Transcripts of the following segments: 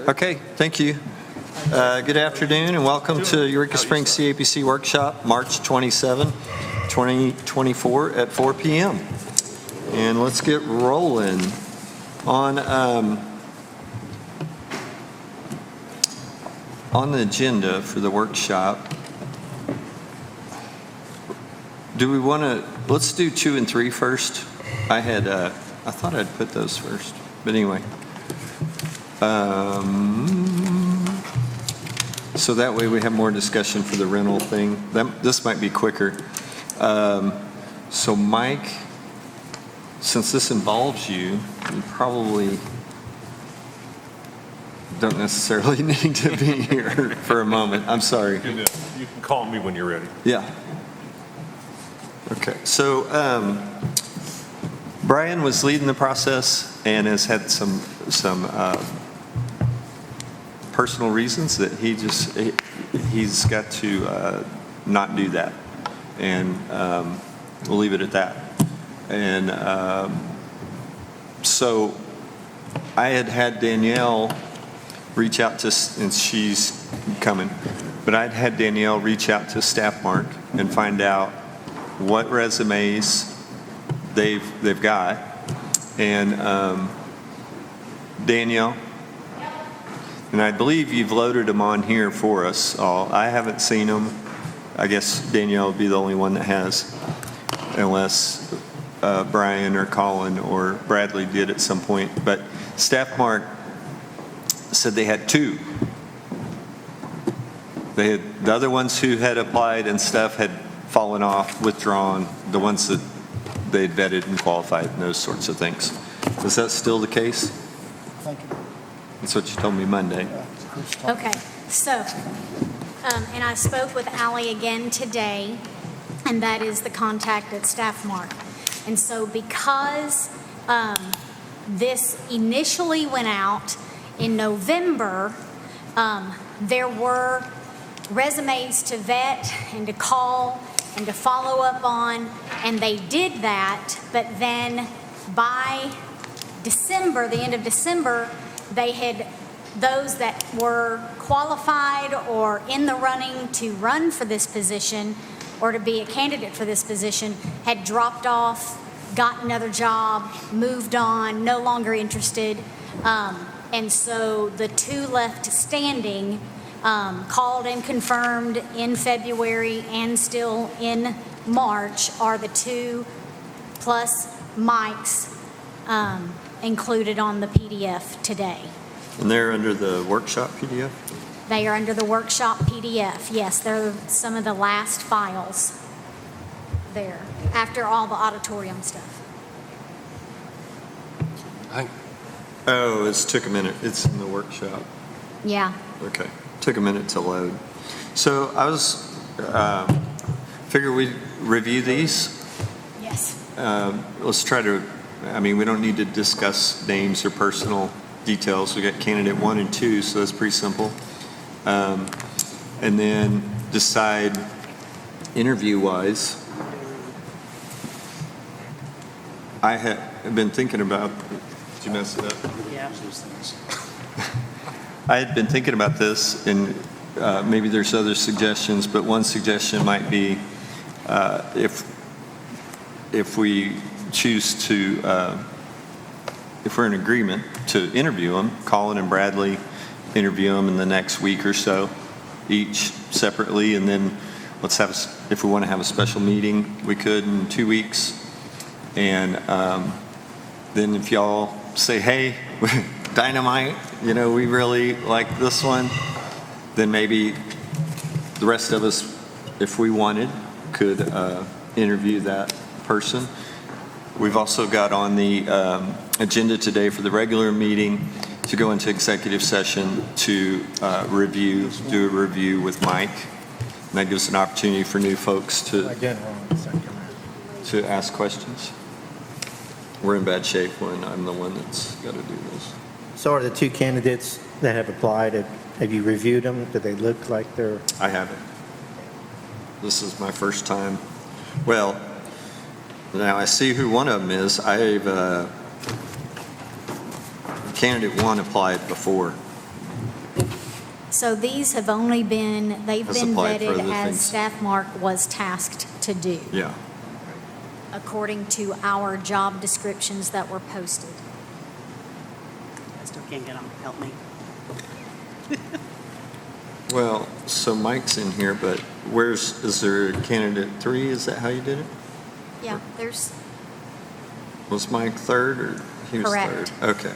Okay, thank you. Good afternoon and welcome to Eureka Springs CAPC Workshop, March 27, 2024 at 4 p.m. And let's get rolling on the agenda for the workshop. Do we want to, let's do 2 and 3 first. I thought I'd put those first, but anyway. So that way we have more discussion for the rental thing. This might be quicker. So Mike, since this involves you, you probably don't necessarily need to be here for a moment. I'm sorry. You can call me when you're ready. Yeah. Okay. So Brian was leading the process and has had some personal reasons that he's got to not do that, and we'll leave it at that. And so I had Danielle reach out to, and she's coming, but I'd had Danielle reach out to Staff Mark and find out what resumes they've got. And Danielle, and I believe you've loaded them on here for us all. I haven't seen them. I guess Danielle would be the only one that has, unless Brian or Colin or Bradley did at some point. But Staff Mark said they had 2. They had the other ones who had applied and stuff had fallen off, withdrawn, the ones that they had vetted and qualified and those sorts of things. Is that still the case? Thank you. That's what you told me Monday. Okay, so, and I spoke with Allie again today, and that is the contact at Staff Mark. And so because this initially went out in November, there were resumes to vet and to call and to follow up on, and they did that, but then by December, the end of December, they had those that were qualified or in the running to run for this position or to be a candidate for this position had dropped off, got another job, moved on, no longer interested. And so the 2 left standing, called and confirmed in February and still in March, are the 2 plus Mike's included on the PDF today. And they're under the workshop PDF? They are under the workshop PDF. Yes, they're some of the last files there after all the auditorium stuff. Oh, it took a minute. It's in the workshop. Yeah. Okay. Took a minute to load. So I was, figure we'd review these. Yes. Let's try to, we don't need to discuss names or personal details. We got candidate 1 and 2, so that's pretty simple. And then decide interview-wise. I have been thinking about, did you mess it up? Yeah. I had been thinking about this, and maybe there's other suggestions, but one suggestion might be if we choose to, if we're in agreement to interview them, Colin and Bradley interview them in the next week or so, each separately, and then let's have, if we want to have a special meeting, we could in 2 weeks. And then if y'all say, hey, dynamite, we really like this one, then maybe the rest of us, if we wanted, could interview that person. We've also got on the agenda today for the regular meeting to go into executive session to do a review with Mike. And that gives an opportunity for new folks to ask questions. We're in bad shape when I'm the one that's got to do this. So are the 2 candidates that have applied, have you reviewed them? Do they look like they're? I haven't. This is my first time. Well, now I see who one of them is. Candidate 1 applied before. So these have only been, they've Has been applied for vetted other as things. Staff Mark was tasked to do, Yeah. according to our job descriptions that were posted. I still can't get them. Help me. Well, so Mike's in here, but is there a candidate 3? Is that how you did it? Yeah, there's, Was Mike third or he was Correct. third? Okay,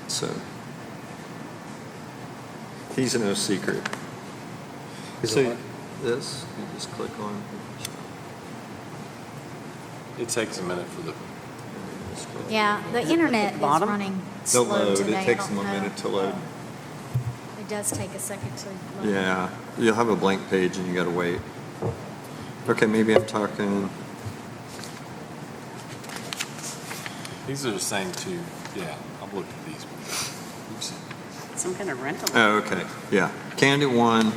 so he's no secret. Is So it what? this, you just click on. It takes a minute for the, yeah, the internet is bottom? running They'll slow load, today. it takes I them don't a know. minute to load. It does take a second to load. Yeah, you'll have a blank page and you gotta wait. Okay, maybe I'm talking, these are the same two, yeah, I've looked at these before. You've seen them. Some kind of rental. oh, okay, yeah. Candidate 1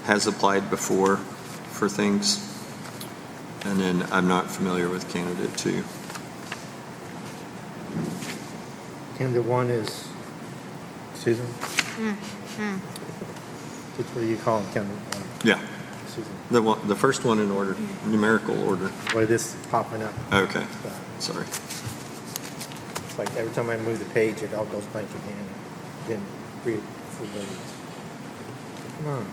has applied before for things, and then I'm not familiar with candidate 2. Candidate 1 is Susan? What do you call him, candidate 1? Yeah, Susan. the first one in order, numerical order. Why this popping up? Okay, sorry. It's like every time I move the page, it all goes blank again. Then read for those. Come on.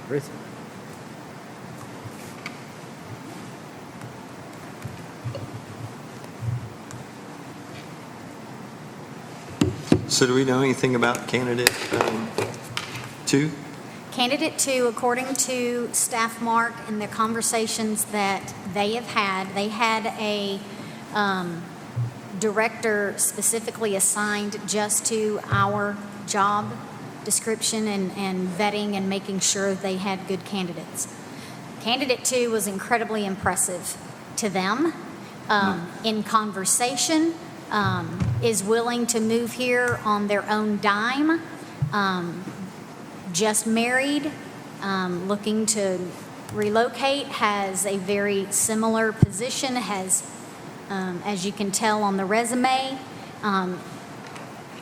Where is it? So do we know anything about candidate 2? Candidate 2, according to Staff Mark and the conversations that they had a director specifically assigned just to our job description and vetting and making sure they had good candidates. Candidate 2 was incredibly impressive to them in conversation, is willing to move here on their own dime, just married, looking to relocate, has a very similar position, has, as you can tell on the resume,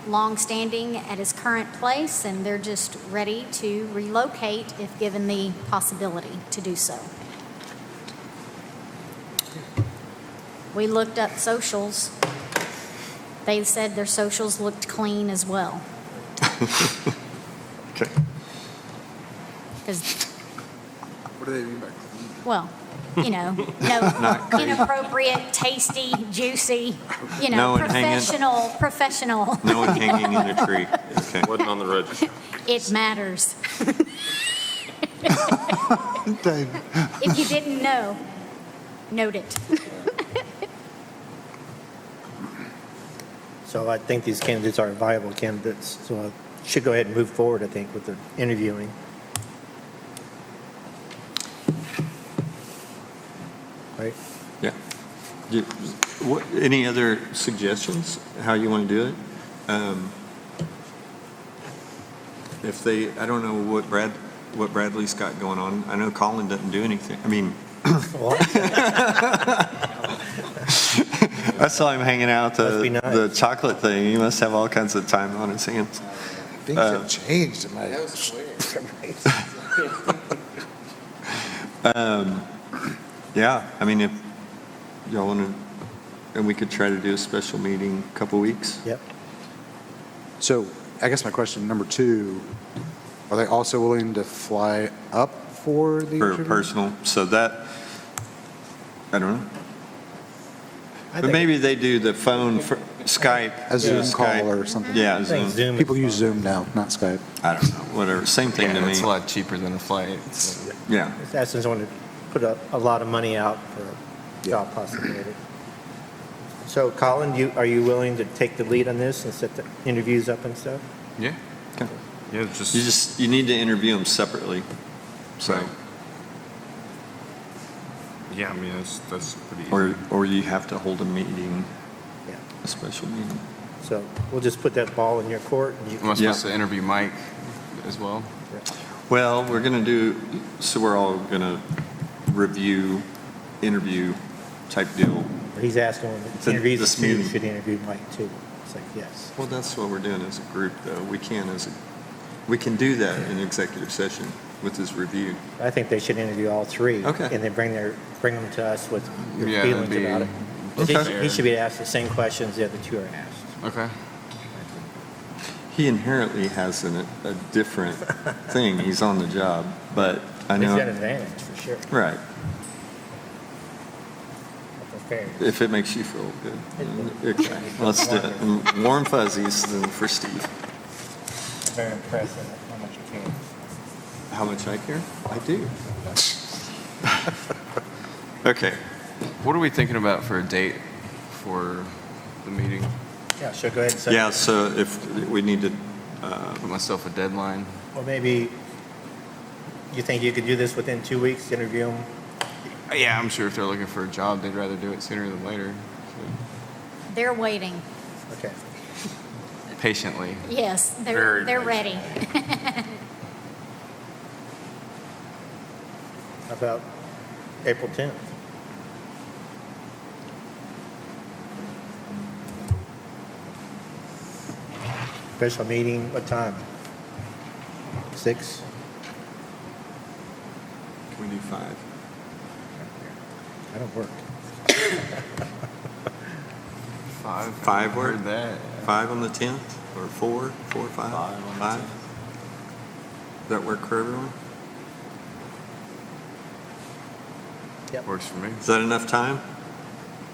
long-standing at his current place, and they're just ready to relocate if given the possibility to do so. We looked up socials. They said their socials looked clean as well. Okay. Because, What do they mean by clean? well, you know, no inappropriate, tasty, juicy, No one hanging. professional. No one hanging in a tree. Okay. Wasn't on the register. It matters. Dave, If you didn't know, note it. So I think these candidates are viable candidates, so I should go ahead and move forward, I think, with the interviewing. Right? Yeah. Any other suggestions, how you want to do it? If they, I don't know what Bradley's got going on. I know Colin doesn't do anything. I mean, I saw him hanging out Must be nice. the chocolate thing. He must have all kinds of time on his hands. things have changed in my. Yeah, I mean, if y'all want to, and we could try to do a special meeting a couple weeks. Yep. So I guess my question, number 2, are they also willing to fly up for the For interview? personal, so that, I don't know. I But think- maybe they do the phone for Skype. A Zoom Skype. call or something? Yeah, I think Zoom. Zoom. is People use fine. Zoom now, not Skype. I don't know, whatever, same thing to Yeah, me. it's a lot cheaper than a flight. It's- Yeah, This Athens wanted to put a lot of money out for a job possibility. So Colin, are you willing to take the lead on this and set the interviews up and stuff? Yeah. okay. Yeah, You need to interview them separately, so, Right. Yeah, I mean, that's pretty easy. or you have to hold a meeting, Yeah. a special meeting. So we'll just put that ball in your court and you Am I Yeah. supposed to interview Mike as well? Well, we're going to do, so we're all going to interview type deal. he's asking when Th- the interviews this too, you meeting. should interview Mike too. It's like, yes. Well, that's what we're doing as a group, though. We can do that in executive session with this review. I think they should interview all three. Okay. And then bring them to us with their Yeah, feelings that'd be- about it. 'Cause Okay. He should be asked the same questions the other two are asked. Okay. He inherently has a different thing. He's on the job, but I He's got an know, advantage, for sure. right, Fair. if it makes you feel good. Okay, let's do it. Warm fuzzies then for Steve. Very impressive how much you can. How much I care? I do. Okay, What are we thinking about for a date for the meeting? Yeah, sure, go ahead and say. yeah, so if we need to, Put myself a deadline. Or maybe you think you could do this within 2 weeks, interview them? Yeah, I'm sure if they're looking for a job, they'd rather do it sooner than later. They're waiting. Okay. So, patiently. Yes, Very they're ready. How about April 10th? Special meeting, what time? 6? can we do 5? I don't work. 5. 5 work? Heard that. 5 on the 10th, or 4, 5? 5 on the 5? 10th. Does that work for everyone? Yep. Works for me. Is that enough time?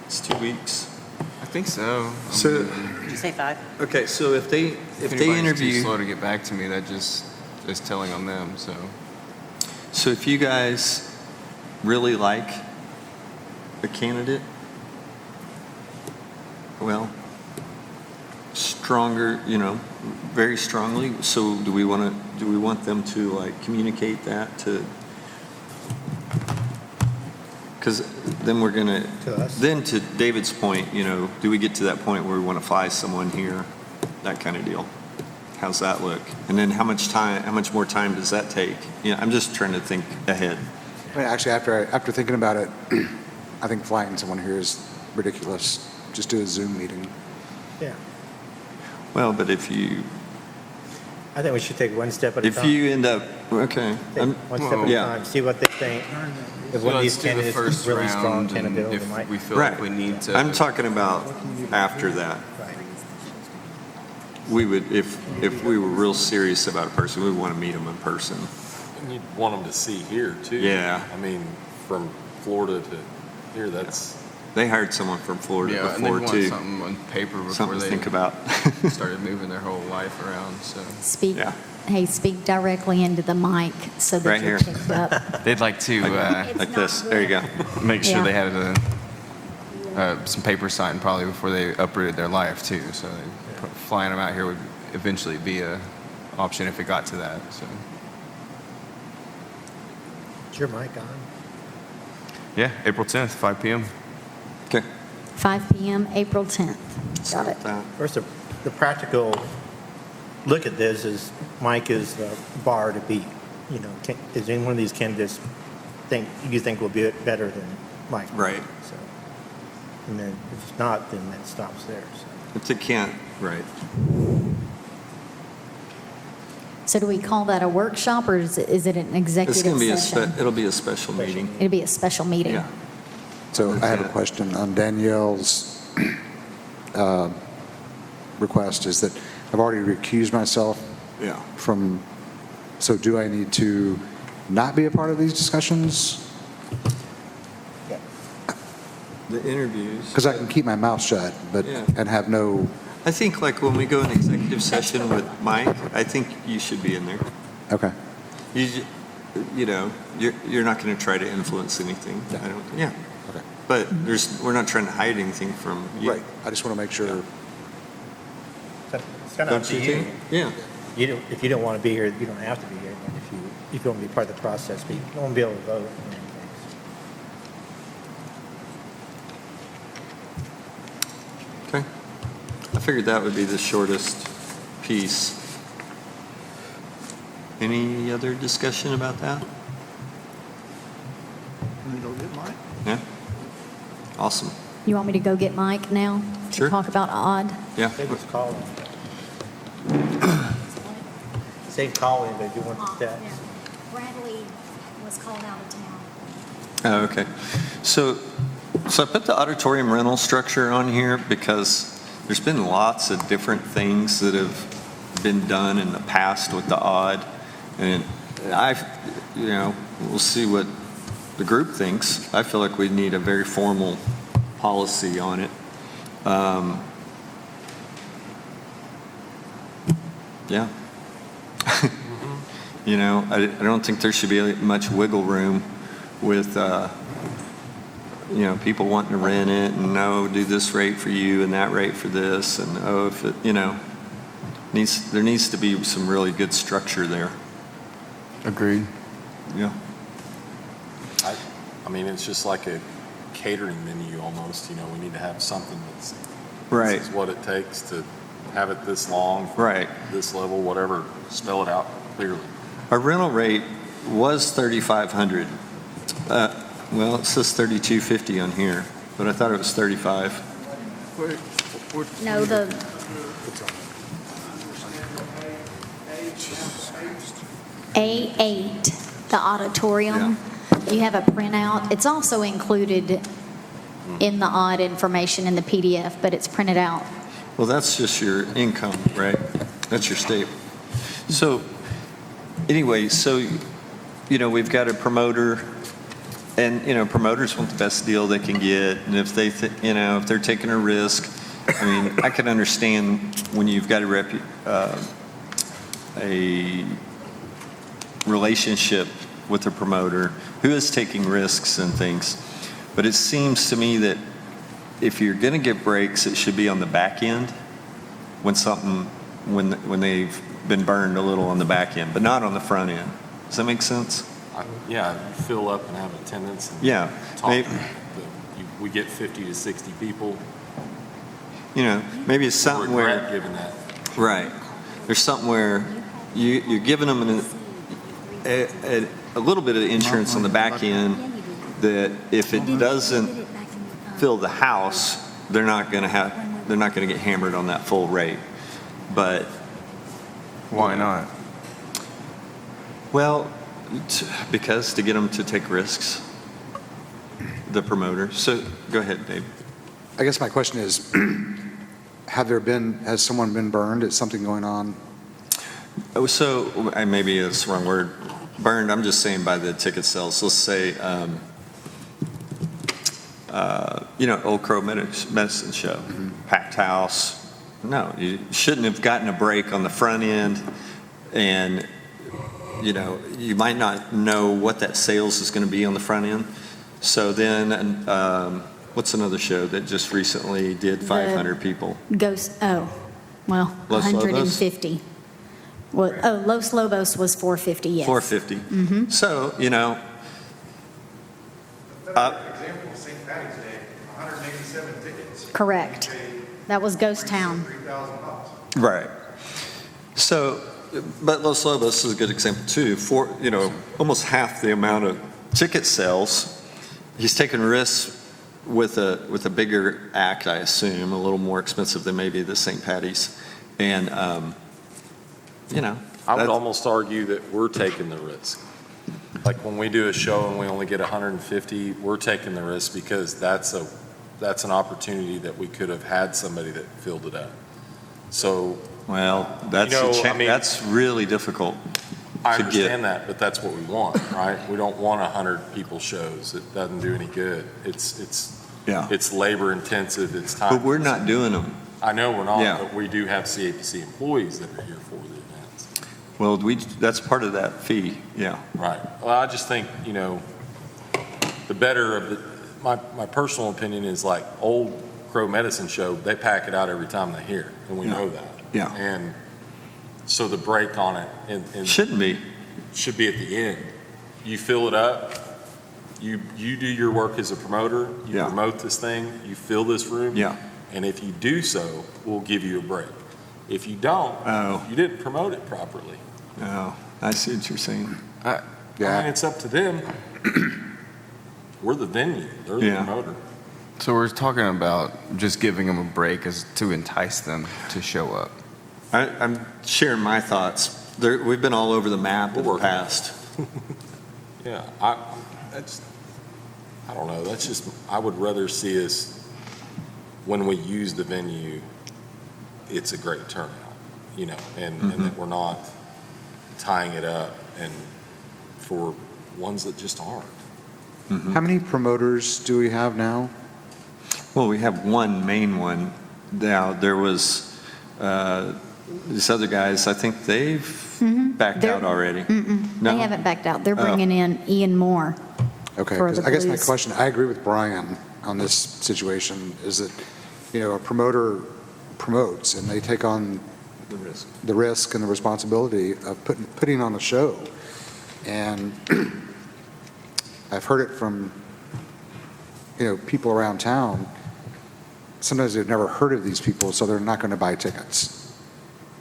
It's 2 weeks. I think so. So, Did you say 5? okay, so if they anybody's too interview, slow to get back to me, that just is telling on them. So so if you guys really like a candidate, well, stronger, very strongly, so do we want them to like communicate that to, because then we're gonna, To us? then to David's point, do we get to that point where we want to fly someone here, that kind of deal? How's that look? And then how much more time does that take? I'm just trying to think ahead. I mean, actually, after thinking about it, I think flying someone here is ridiculous. Just do a Zoom meeting. Yeah. Well, but I think we should take one step at a if time. you end up, okay. Take one step at a yeah. time, see what they think. If So one of let's these do the candidates first is really strong round, and candidate, if they might. we feel Right. like we need to. I'm talking about after that. Right. We would, if we were real serious about a person, we would want to meet them in person. And you'd want them to see here too. Yeah. I mean, from Florida to here, that's, They hired someone from Florida Yeah, and they before want too. something on paper before Something to they think about. started moving their whole life around. So Speak, Yeah. hey, speak directly into the mic so that Right you're here. picked up. they'd like to It's Like not this. There you go. make sure Yeah. they had some paper signed probably before they uprooted their life too. So flying them out here would eventually be a option if it got to that. So Is your mic on? yeah, April 10th, 5 p.m. Okay. 5 p.m., April 10th. Got it. First, the practical look at this is Mike is the bar to beat. Is any one of these candidates you think will be better than Mike? Right. So, and then if it's not, then that stops there. So. If they can't, right. So do we call that a workshop or is it an It's executive going to be session? it'll be a special meeting. It'll be a special meeting. Yeah. So I have a question on Danielle's request is that I've already recused myself Yeah. from, so do I need to not be a part of these discussions? The interviews. Because I can keep my mouth shut, but, Yeah. and have no, I think like when we go in executive session with Mike, I think you should be in there. okay. You're not going to try to influence anything. Yeah. Yeah. Okay. But we're not trying to hide anything from you. Right. I just want to make sure. It's kind of up Don't to you you. think? Yeah. If you don't want to be here, you don't have to be here. And if you want to be part of the process, but you don't want to be able to vote. and things. Okay. I figured that would be the shortest piece. Any other discussion about that? Let me go get mine. Yeah? Awesome. You want me to go get Mike now to Sure. talk about odd? Yeah. They just call him. Say call him, but you want that. Bradley was called out of town. Oh, okay. So I put the auditorium rental structure on here because there's been lots of different things that have been done in the past with the odd. And we'll see what the group thinks. I feel like we need a very formal policy on it. Yeah. I don't think there should be much wiggle room with, people wanting to rent it and, do this rate for you and that rate for this. And, if it, there needs to be some really good structure there. Agreed. Yeah. I mean, it's just like a catering menu almost, we need to have something that's, Right. this is what it takes to have it this long, for Right. this level, whatever, spell it out clearly. Our rental rate was $3,500. Well, it says $3,250 on here, but I thought it was 35. No, the A8, the auditorium, you have a printout. It's also included in the odd information in the PDF, but it's printed out. Well, that's just your income, right? That's your statement. So, anyway, we've got a promoter, and, promoters want the best deal they can get, and if they, if they're taking a risk, I can understand when you've got a relationship with a promoter who is taking risks and things, but it seems to me that if you're going to give breaks, it should be on the back end when they've been burned a little on the back end, but not on the front end. Does that make sense? Yeah, you fill up and have attendance. And Yeah. talk. We get 50 to 60 people. Maybe it's something Regret where, giving that. right, there's something where you're giving them a little bit of insurance on the back end that if it doesn't fill the house, they're not going to get hammered on that full rate. But Why not? well, because to get them to take risks, the promoter. So go ahead, Dave. I guess my question is, has someone been burned? Is something going on? Oh, so maybe it's the wrong word. Burned. I'm just saying by the ticket sales. Let's say, Old Crow Medicine Show, packed house. No, you shouldn't have gotten a break on the front end, and you might not know what that sales is going to be on the front end. So then, what's another show that just recently did 500 people? Los 150. Los Lobos was 450, yes. 450. So, Example, St. Patty's Day, 187 tickets. Correct. That was Ghost Town. $3,000. right. So, but Los Lobos is a good example too. For almost half the amount of ticket sales, he's taking risks with a bigger act, I assume, a little more expensive than maybe the St. Patty's, and I would almost argue that we're taking the risk. Like when we do a show and we only get 150, we're taking the risk because that's an opportunity that we could have had somebody that filled it up. So that's that's really difficult. I to understand that, but that's what we want, right? We don't want 100 people shows. It doesn't do any good. It's labor intensive. It's time. But we're not doing them. I know we're not, Yeah. but we do have CAPC employees that are here for the events. Well, that's part of that fee. Yeah. Right. Well, I just think, the better of my personal opinion is like Old Crow Medicine Show, they pack it out every time they're here, and we know that. Yeah. And so the break on it and Shouldn't be. should be at the end. You fill it up, you do your work as a promoter, you Yeah. promote this thing, you fill this room. Yeah. And if you do so, we'll give you a break. If you don't, you didn't promote it properly. Oh, I see what you're saying. I mean, it's up to them. We're the venue, they're the Yeah. promoter. So we're talking about just giving them a break as to entice them to show up. I'm sharing my thoughts. We've been all over the map in the past. Yeah, I don't know, I would rather see us, when we use the venue, it's a great turnout, and that we're not tying it up and for ones that just aren't. How many promoters do we have now? Well, we have one main one. Now, there was these other guys, I think they've backed out already. No? They haven't backed out. They're bringing in Ian Moore. Okay, For 'cause the I guess my Blues. question, I agree with Brian on this situation, is that, a promoter promotes and they take on the risk and the responsibility of putting on a show. And I've heard it from, people around town. Sometimes they've never heard of these people, so they're not going to buy tickets,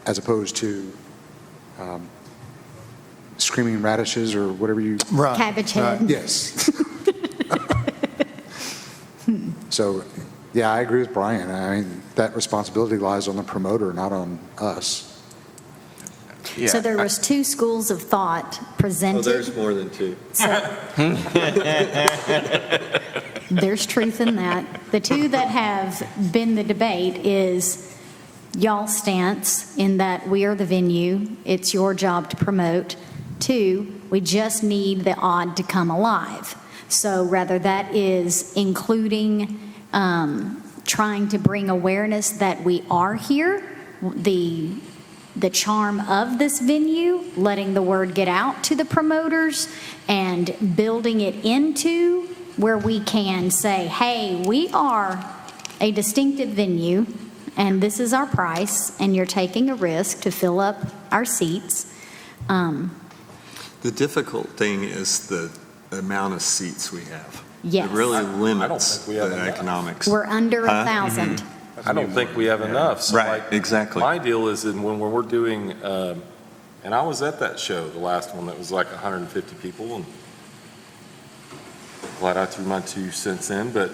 as opposed to screaming radishes or whatever you. Right. Cabbage head. Yes. So, yeah, I agree with Brian. I mean, that responsibility lies on the promoter, not on us. Yeah, So there was two schools of thought Oh, presented. there's more than two. There's truth in that. The two that have been the debate is y'all's stance in that we are the venue, it's your job to promote. Two, we just need the odd to come alive. So rather that is including trying to bring awareness that we are here, the charm of this venue, letting the word get out to the promoters and building it into where we can say, hey, we are a distinctive venue and this is our price and you're taking a risk to fill up our seats. The difficult thing is the amount of seats we have. Yes. It really I don't limits think we have the enough. economics. We're under Huh? 1,000. I don't think we have enough. So Right, like, exactly. My deal is in when we're doing, and I was at that show, the last one that was like 150 people, and glad I threw my 2 cents in. But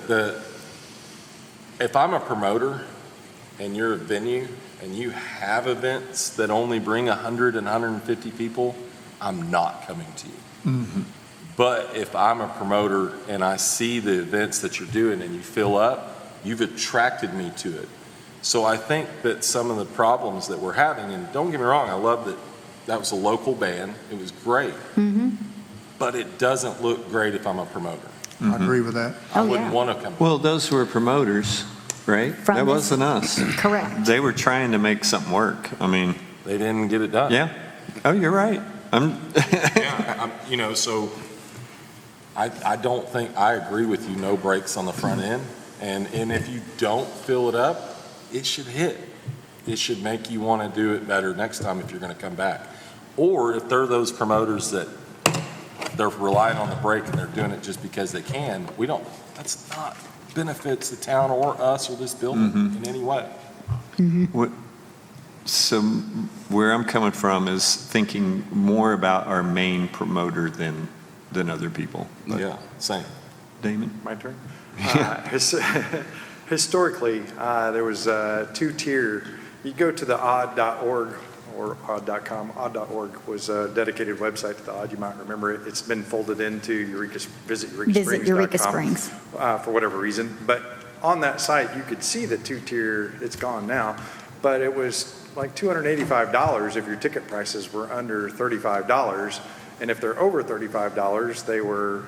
if I'm a promoter and you're a venue and you have events that only bring 100 and 150 people, I'm not coming to you. But if I'm a promoter and I see the events that you're doing and you fill up, you've attracted me to it. So I think that some of the problems that we're having, and don't get me wrong, I love that that was a local band. It was great. But it doesn't look great if I'm a promoter. I agree with that. I Oh, wouldn't yeah. want to come. Well, those were promoters, right? From That this- wasn't us. Correct. They were trying to make something work. I mean, They didn't get it done. yeah. Oh, you're right. Yeah, so I don't think, I agree with you, no brakes on the front end. And if you don't fill it up, it should hit. It should make you want to do it better next time if you're going to come back. Or if they're those promoters that they're relying on the brake and they're doing it just because they can, that's not benefits the town or us or this building in any way. So where I'm coming from is thinking more about our main promoter than other people. Yeah, same. Damon? My turn? Historically, there was a 2-tier. You go to the odd.org or odd.com. Odd.org was a dedicated website to the Odd. You might remember it. It's been folded into Visit Eureka Springs. For whatever reason. But on that site, you could see the 2-tier. It's gone now. But it was like $285 if your ticket prices were under $35. And if they're over $35, they were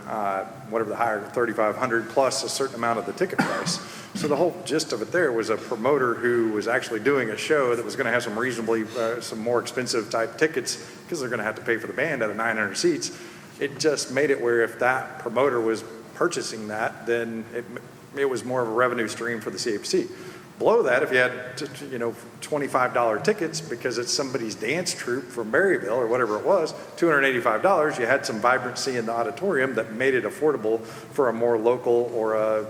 whatever the higher, $3,500 plus a certain amount of the ticket price. So the whole gist of it there was a promoter who was actually doing a show that was going to have some more expensive type tickets because they're going to have to pay for the band out of 900 seats. It just made it where if that promoter was purchasing that, then it was more of a revenue stream for the CAPC. Below that, if you had $25 tickets because it's somebody's dance troupe from Maryville or whatever it was, $285, you had some vibrancy in the auditorium that made it affordable for a more local or a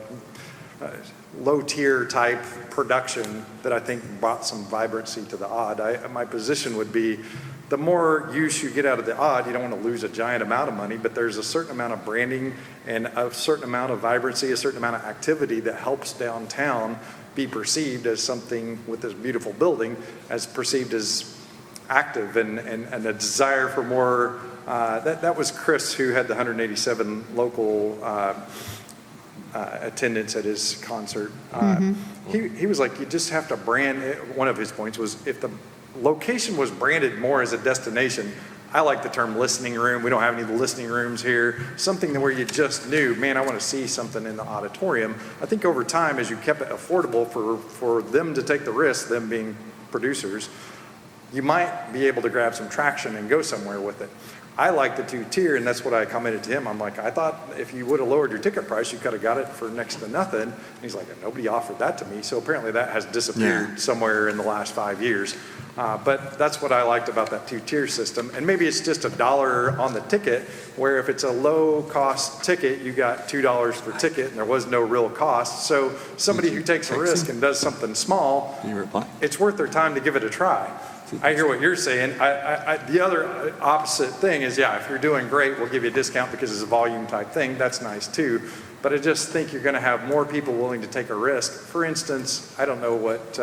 low-tier type production that I think brought some vibrancy to the Odd. My position would be the more use you get out of the odd, you don't want to lose a giant amount of money, but there's a certain amount of branding and a certain amount of vibrancy, a certain amount of activity that helps downtown be perceived as something with this beautiful building, as perceived as active and a desire for more. That was Chris who had the 187 local attendance at his concert. He was like, you just have to brand, one of his points was if the location was branded more as a destination. I like the term listening room. We don't have any listening rooms here. Something where you just knew, man, I want to see something in the auditorium. I think over time, as you kept it affordable for them to take the risk, them being producers, you might be able to grab some traction and go somewhere with it. I like the two-tier, and that's what I commented to him. I'm like, I thought if you would have lowered your ticket price, you could have got it for next to nothing. And he's like, nobody offered that to me. So apparently that has disappeared somewhere in the last 5 years. But that's what I liked about that two-tier system. And maybe it's just $1 on the ticket, where if it's a low-cost ticket, you got $2 per ticket, and there was no real cost. So somebody who takes a risk and does something small, it's worth their time to give it a try. I hear what you're saying. The other opposite thing is, yeah, if you're doing great, we'll give you a discount because it's a volume type thing. That's nice too. But I just think you're going to have more people willing to take a risk. For instance, I don't know what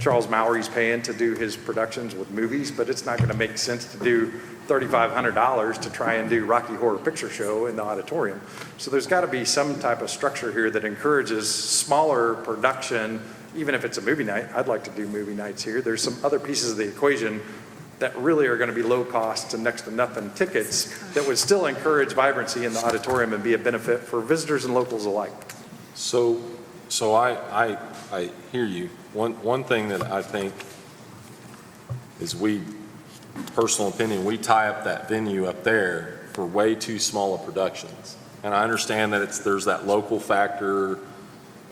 Charles Mowry's paying to do his productions with movies, but it's not going to make sense to do $3,500 to try and do Rocky Horror Picture Show in the auditorium. So there's got to be some type of structure here that encourages smaller production. Even if it's a movie night, I'd like to do movie nights here. There's some other pieces of the equation that really are going to be low cost to next to nothing tickets that would still encourage vibrancy in the auditorium and be a benefit for visitors and locals alike. So I hear you. One thing that I think is personal opinion, we tie up that venue up there for way too small of productions. And I understand that there's that local factor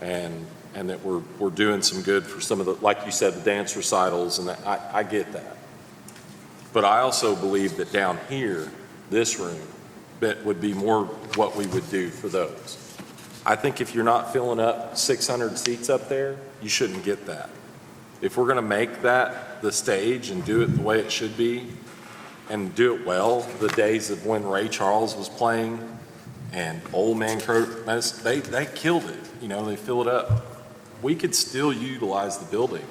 and that we're doing some good for some of the, like you said, the dance recitals, and I get that. But I also believe that down here, this room, that would be more what we would do for those. I think if you're not filling up 600 seats up there, you shouldn't get that. If we're going to make that the stage and do it the way it should be, and do it well, the days of when Ray Charles was playing and Old Man Curtis, they killed it. You know, they fill it up. We could still utilize the building.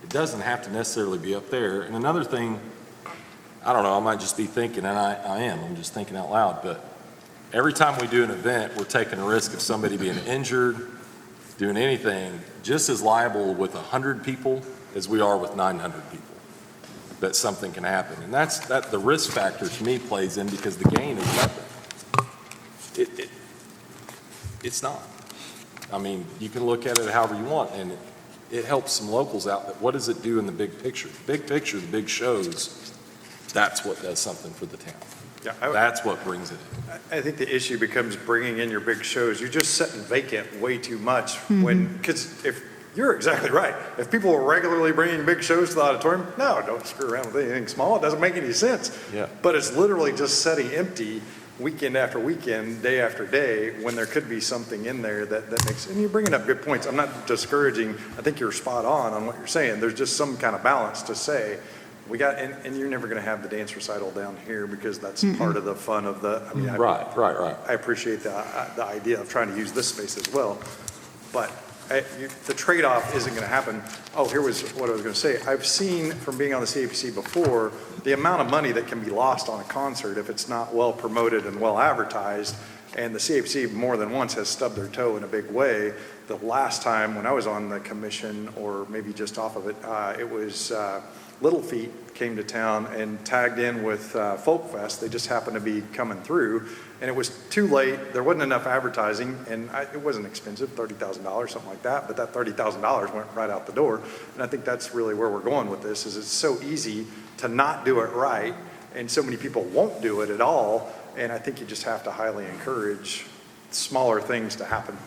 It doesn't have to necessarily be up there. And another thing, I don't know, I might just be thinking, and I'm just thinking out loud, but every time we do an event, we're taking a risk of somebody being injured, doing anything, just as liable with 100 people as we are with 900 people, that something can happen. And that's the risk factor to me plays in, because the gain is nothing. It's not. I mean, you can look at it however you want, and it helps some locals out, but what does it do in the big picture? Big picture, the big shows, that's what does something for the town. Yeah, That's what brings it in. I think the issue becomes bringing in your big shows. You're just setting vacant way too much because if you're exactly right. If people are regularly bringing big shows to the auditorium, no, don't screw around with anything small. It doesn't make any sense. Yeah. But it's literally just setting empty weekend after weekend, day after day, when there could be something in there that makes, and you're bringing up good points. I'm not discouraging. I think you're spot on what you're saying. There's just some kind of balance to say, we got, and you're never going to have the dance recital down here because that's part of the fun of the, I mean, Right. I appreciate the idea of trying to use this space as well, but the trade-off isn't going to happen. Oh, here was what I was going to say. I've seen from being on the CAPC before, the amount of money that can be lost on a concert if it's not well promoted and well advertised, and the CAPC more than once has stubbed their toe in a big way. The last time when I was on the commission, or maybe just off of it, it was Little Feet came to town and tagged in with Folk Fest. They just happened to be coming through, and it was too late. There wasn't enough advertising, and it wasn't expensive, $30,000, something like that, but that $30,000 went right out the door. And I think that's really where we're going with this, is it's so easy to not do it right, and so many people won't do it at all, and I think you just have to highly encourage smaller things to happen.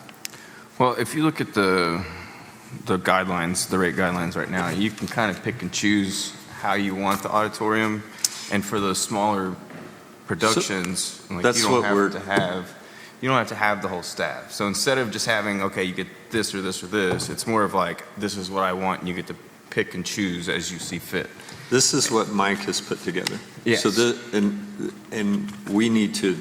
Well, if you look at the guidelines, the rate guidelines right now, you can kind of pick and choose how you want the auditorium, and for those smaller productions, like that's you don't what you don't have to have the whole staff. So instead of just having, okay, you get this or this or this, it's more of like, this is what I want, and you get to pick and choose as you see fit. This is what Mike has put together. Yes. So and we need to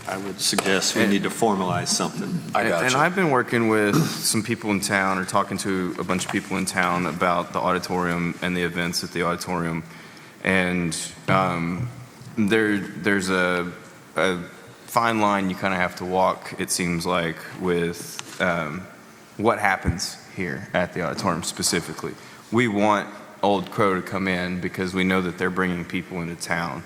I would suggest we need to formalize something. I got And you. I've been working with some people in town, or talking to a bunch of people in town about the auditorium and the events at the auditorium. And there's a fine line you kind of have to walk, it seems like, with what happens here at the auditorium specifically. We want Old Crow to come in because we know that they're bringing people into town.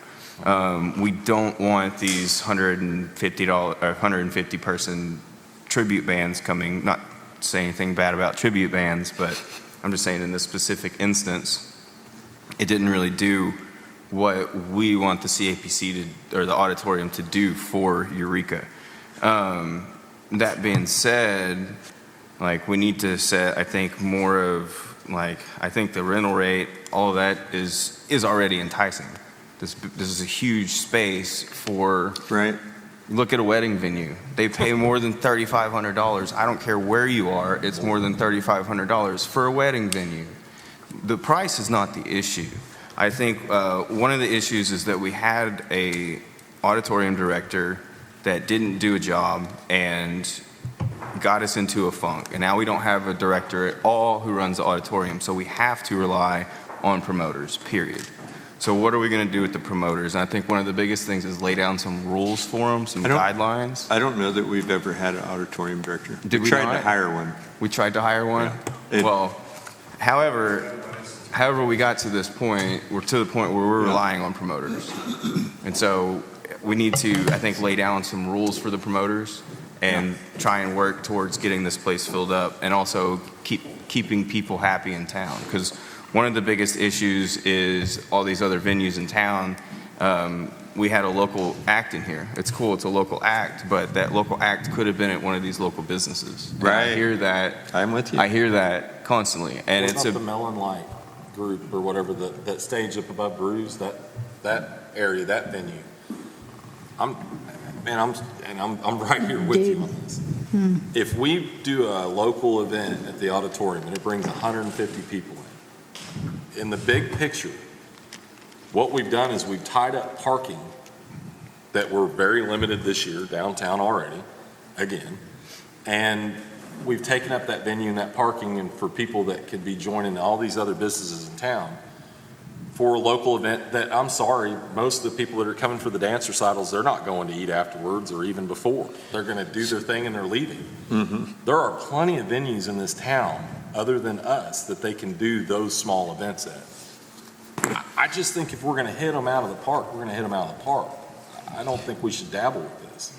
We don't want these $150 person tribute bands coming. Not saying anything bad about tribute bands, but I'm just saying in this specific instance, it didn't really do what we want the CAPC to, or the auditorium to do for Eureka. That being said, like, we need to set, I think, more of, like, I think the rental rate, all of that is already enticing. This is a huge space for, Right. look at a wedding venue. They pay more than $3,500. I don't care where you are, it's more than $3,500 for a wedding venue. The price is not the issue. I think one of the issues is that we had a auditorium director that didn't do a job and got us into a funk. And now we don't have a director at all who runs the auditorium, so we have to rely on promoters, period. So what are we going to do with the promoters? And I think one of the biggest things is lay down some rules for them, some guidelines. I don't know that we've ever had an auditorium director. Did we tried not? to hire one. We tried to hire one? Yeah. Well, however we got to this point, we're to the point where we're relying on promoters. And so we need to, I think, lay down some rules for the promoters and try and work towards getting this place filled up, and also keeping people happy in town. Because one of the biggest issues is all these other venues in town. We had a local act in here. It's cool, it's a local act, but that local act could have been at one of these local businesses. And Right. I hear that. I'm with you. I hear that constantly, and What it's about a the Melon Light group or whatever, that stage up above Brews, that area, that venue? I'm right here with you on this. If we do a local event at the auditorium and it brings 150 people in the big picture, what we've done is we've tied up parking that were very limited this year downtown already, again, and we've taken up that venue and that parking, and for people that could be joining all these other businesses in town for a local event that, I'm sorry, most of the people that are coming for the dance recitals, they're not going to eat afterwards or even before. They're going to do their thing and they're leaving. There are plenty of venues in this town other than us that they can do those small events at. I just think if we're going to hit them out of the park, we're going to hit them out of the park. I don't think we should dabble with this.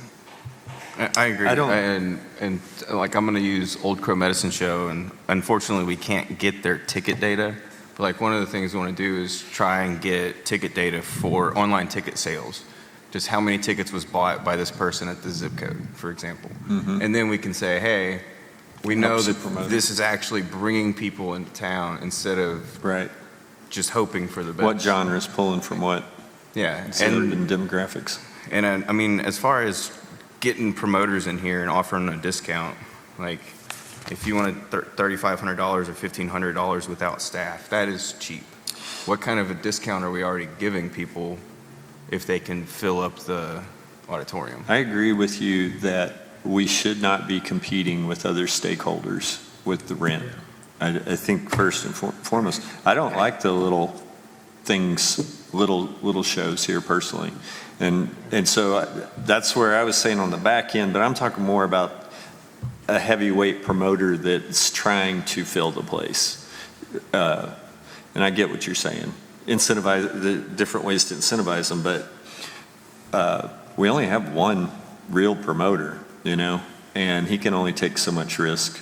I agree. I don't- And like, I'm going to use Old Crow Medicine Show, and unfortunately we can't get their ticket data. But like, one of the things we want to do is try and get ticket data for online ticket sales. Just how many tickets was bought by this person at the zip code, for example. And then we can say, hey, we know Helps that to promote it. this is actually bringing people into town instead of Right. just hoping for the best. What genre is pulling from what? Yeah. Considered in demographics. And I mean, as far as getting promoters in here and offering a discount, like, if you wanted $3,500 or $1,500 without staff, that is cheap. What kind of a discount are we already giving people if they can fill up the auditorium? I agree with you that we should not be competing with other stakeholders with the rent. I think first and foremost, I don't like the little things, little shows here personally. And so that's where I was saying on the back end, but I'm talking more about a heavyweight promoter that's trying to fill the place. And I get what you're saying. Incentivize, the different ways to incentivize them, but we only have one real promoter, and he can only take so much risk.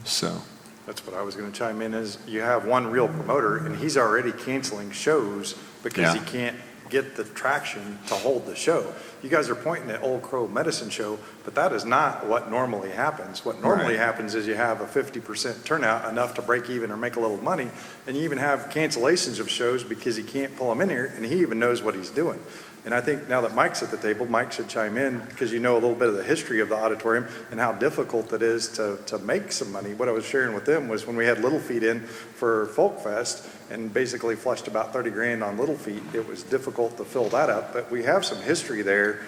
So That's what I was going to chime in, is you have one real promoter, and he's already canceling shows because he can't get the traction to hold the show. You guys are pointing at Old Crow Medicine Show, But that is not what normally happens. What normally Right. happens is you have a 50% turnout, enough to break even or make a little money, and you even have cancellations of shows because he can't pull them in here, and he even knows what he's doing. And I think now that Mike's at the table, Mike should chime in, because you know a little bit of the history of the auditorium and how difficult it is to make some money. What I was sharing with them was when we had Little Feet in for Folk Fest and basically flushed about 30 grand on Little Feet, it was difficult to fill that up. But we have some history there,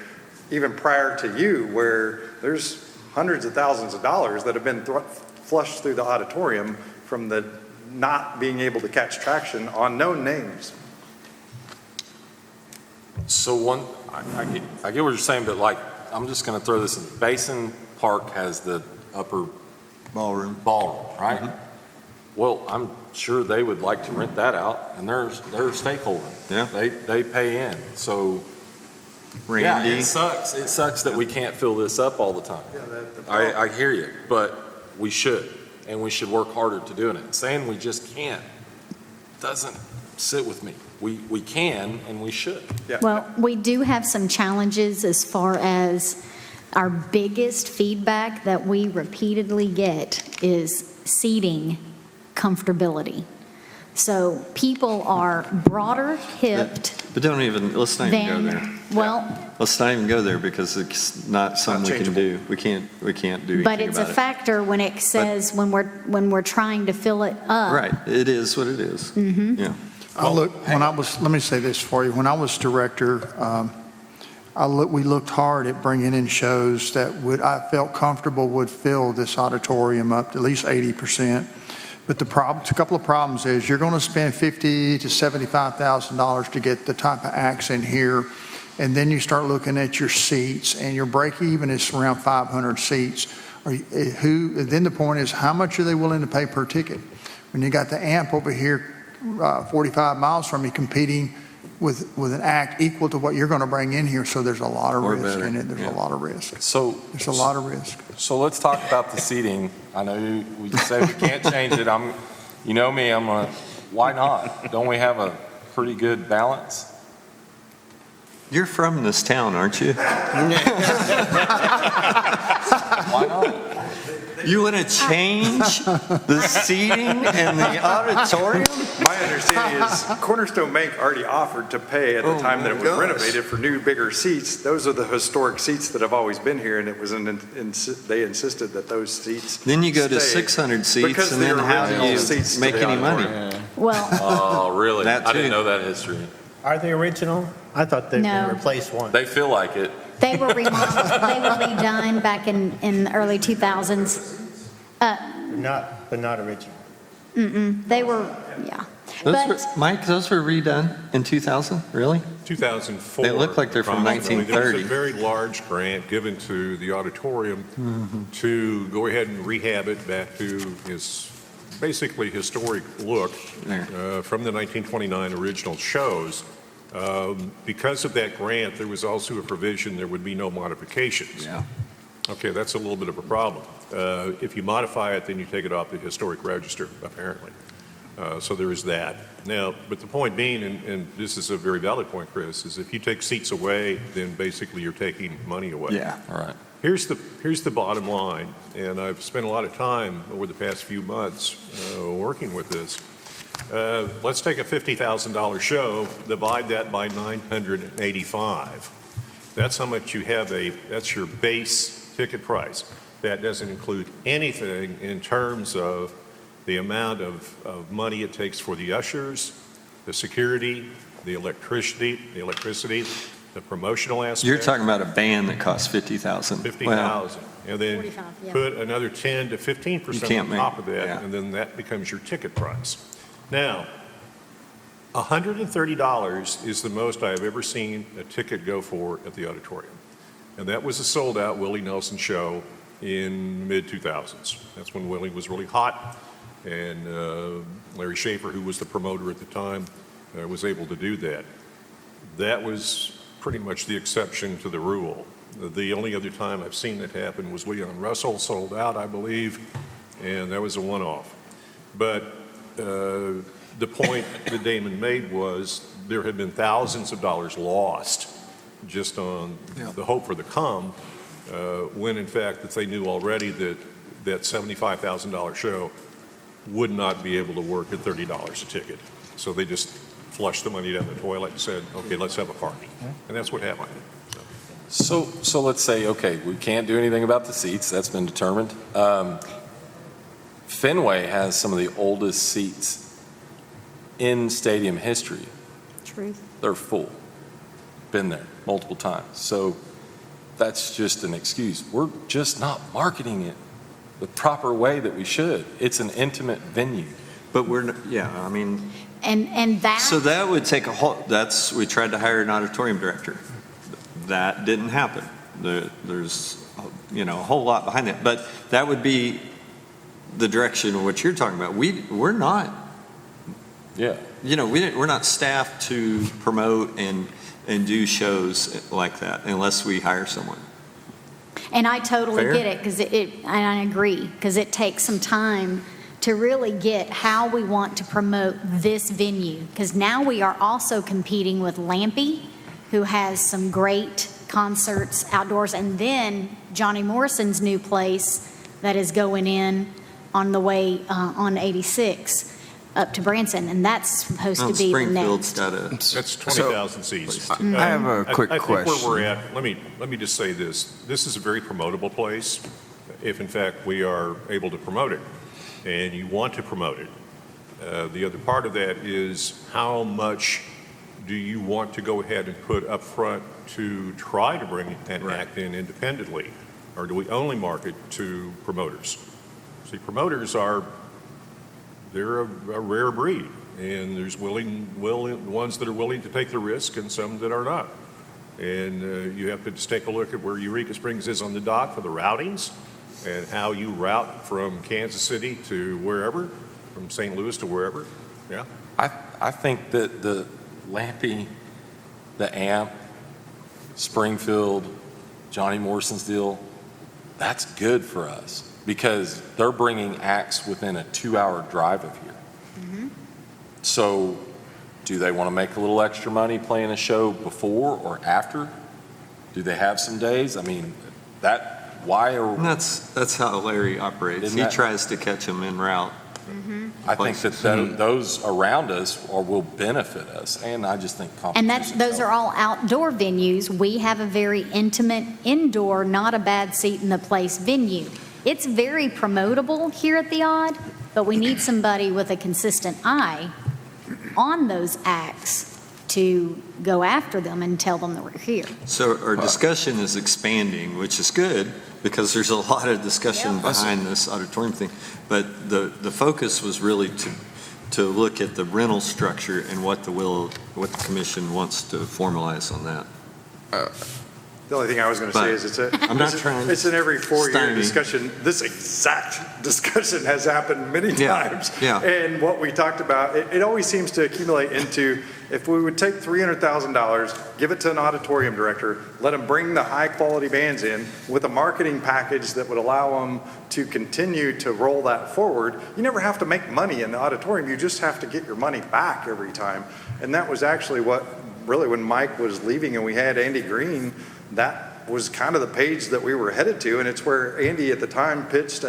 even prior to you, where there's hundreds of thousands of dollars that have been flushed through the auditorium from the not being able to catch traction on known names. So I get what you're saying, but like, I'm just going to throw this in. Basin Park has the upper Ballroom. right? Well, I'm sure they would like to rent that out, and they're a stakeholder. Yeah. They pay in. So, yeah, Randy. it sucks. It sucks that we can't fill this up all the time. I hear you, but we should, and we should work harder to doing it. Saying we just can't doesn't sit with me. We can and we should. Yeah. Well, we do have some challenges as far as our biggest feedback that we repeatedly get is seating comfortability. So people are broader hipped But don't even, let's not even go there. than, well, Let's not even go there because it's not something we can do. We can't do anything but it's a about it. factor when it says, when we're trying to fill it up. Right, it is what it is. Mm-hmm. Yeah. Let me say this for you. When I was director, we looked hard at bringing in shows that I felt comfortable would fill this auditorium up to at least 80%. But a couple of problems is you're going to spend $50,000 to $75,000 to get the type of acts in here. And then you start looking at your seats, and your break even is around 500 seats. Then the point is, how much are they willing to pay per ticket? When you got the amp over here 45 miles from you competing with an act equal to what you're going to bring in here, so there's a lot of Or risk better, in it. There's yeah. a lot of risk. So There's a lot of risk. So let's talk about the seating. I know we said we can't change it. You know me, why not? Don't we have a pretty good balance? You're from this town, aren't you? Why not? You want to change the seating in the auditorium? My understanding is Cornerstone Bank already offered to pay at the time that it was gosh. renovated for new, bigger seats. Those are the historic seats that have always been here, and it was they insisted that those seats. Then you go to stay 600 seats, because and the then how do original you seats to make the any money? auditorium. Well, Oh, really? That I didn't too. know that history. Are they original? I thought they No. replaced one. They feel like it. they were remodeled, they were redone back in the early 2000s. But not original. They were, yeah. Mike, those were redone in 2000? Really? 2004. They look like they're from approximately. There 1930. was a very large grant given to the auditorium to go ahead and rehab it back to its basically historic look from the 1929 original shows. Because of that grant, there was also a provision there would be no modifications. Yeah. Okay, that's a little bit of a problem. If you modify it, then you take it off the historic register, apparently. So there is that. Now, but the point being, and this is a very valid point, Chris, is if you take seats away, then basically you're taking money away. Yeah. All right. Here's the bottom line, and I've spent a lot of time over the past few months working with this. Let's take a $50,000 show, divide that by 985. That's how much you have that's your base ticket price. That doesn't include anything in terms of the amount of money it takes for the ushers, the security, the electricity, the promotional aspect. You're talking about a band that costs $50,000. $50,000. And then 45, yeah. put another 10 to 15% can't on top of make- that, yeah. and then that becomes your ticket price. Now, $130 is the most I've ever seen a ticket go for at the auditorium. And that was a sold-out Willie Nelson show in mid-2000s. That's when Willie was really hot, and Larry Schaefer, who was the promoter at the time, was able to do that. That was pretty much the exception to the rule. The only other time I've seen that happen was Leon Russell, sold out, I believe, and that was a one-off. But the point that Damon made was there had been thousands of dollars lost just on the hope for the come when in fact that they knew already that that $75,000 show would not be able to work at $30 a ticket. So they just flushed the money down the toilet and said, okay, let's have a party. And that's what happened. So let's say, okay, we can't do anything about the seats. That's been determined. Fenway has some of the oldest seats in stadium history. Truth. They're full. Been there multiple times. So that's just an excuse. We're just not marketing it the proper way that we should. It's an intimate venue. But yeah, I mean, And that. so that would take we tried to hire an auditorium director. That didn't happen. There's, a whole lot behind that. But that would be the direction of what you're talking about. We're not, Yeah. we're not staffed to promote and do shows like that unless we hire someone. And I totally Fair? get it, because and I agree, because it takes some time to really get how we want to promote this venue. Because now we are also competing with Lampe, who has some great concerts outdoors, and then Johnny Morrison's new place that is going in on the way on 86 up to Branson, and that's supposed to be the Springfield's next. got a. That's 20,000 seats. I have a quick I think question. where we're at, let me just say this. This is a very promotable place, if in fact we are able to promote it, and you want to promote it. The other part of that is how much do you want to go ahead and put up front to try to bring an act in independently, or do we only market to promoters? See, promoters they're a rare breed, and there's ones that are willing to take the risk and some that are not. And you have to just take a look at where Eureka Springs is on the dock for the routings and how you route from Kansas City to wherever, from St. Louis to wherever. Yeah. I think that the Lampe, the AMP, Springfield, Johnny Morrison's deal, that's good for us because they're bringing acts within a 2-hour drive of here. Mm-hmm. So do they want to make a little extra money playing a show before or after? Do they have some days? I mean, And that's how Larry operates. Isn't He that- tries to catch them en route. I think that those around us will benefit us, and I just think And competition. those are all outdoor venues. We have a very intimate indoor, not a bad seat in the place venue. It's very promotable here at the Odd, but we need somebody with a consistent eye on those acts to go after them and tell them that we're here. So our discussion is expanding, which is good because there's a lot of discussion Yeah. behind this auditorium thing. But the focus was really to look at the rental structure and what the commission wants to formalize on that. The only thing I was going to say is I'm not trying to it's an every 4-year stymie. discussion. This exact discussion has happened many Yeah, times. yeah. And what we talked about, it always seems to accumulate into, if we would take $300,000, give it to an auditorium director, let them bring the high-quality bands in with a marketing package that would allow them to continue to roll that forward, you never have to make money in the auditorium. You just have to get your money back every time. And that was actually what, really, when Mike was leaving and we had Andy Green, that was kind of the page that we were headed to, and it's where Andy at the time pitched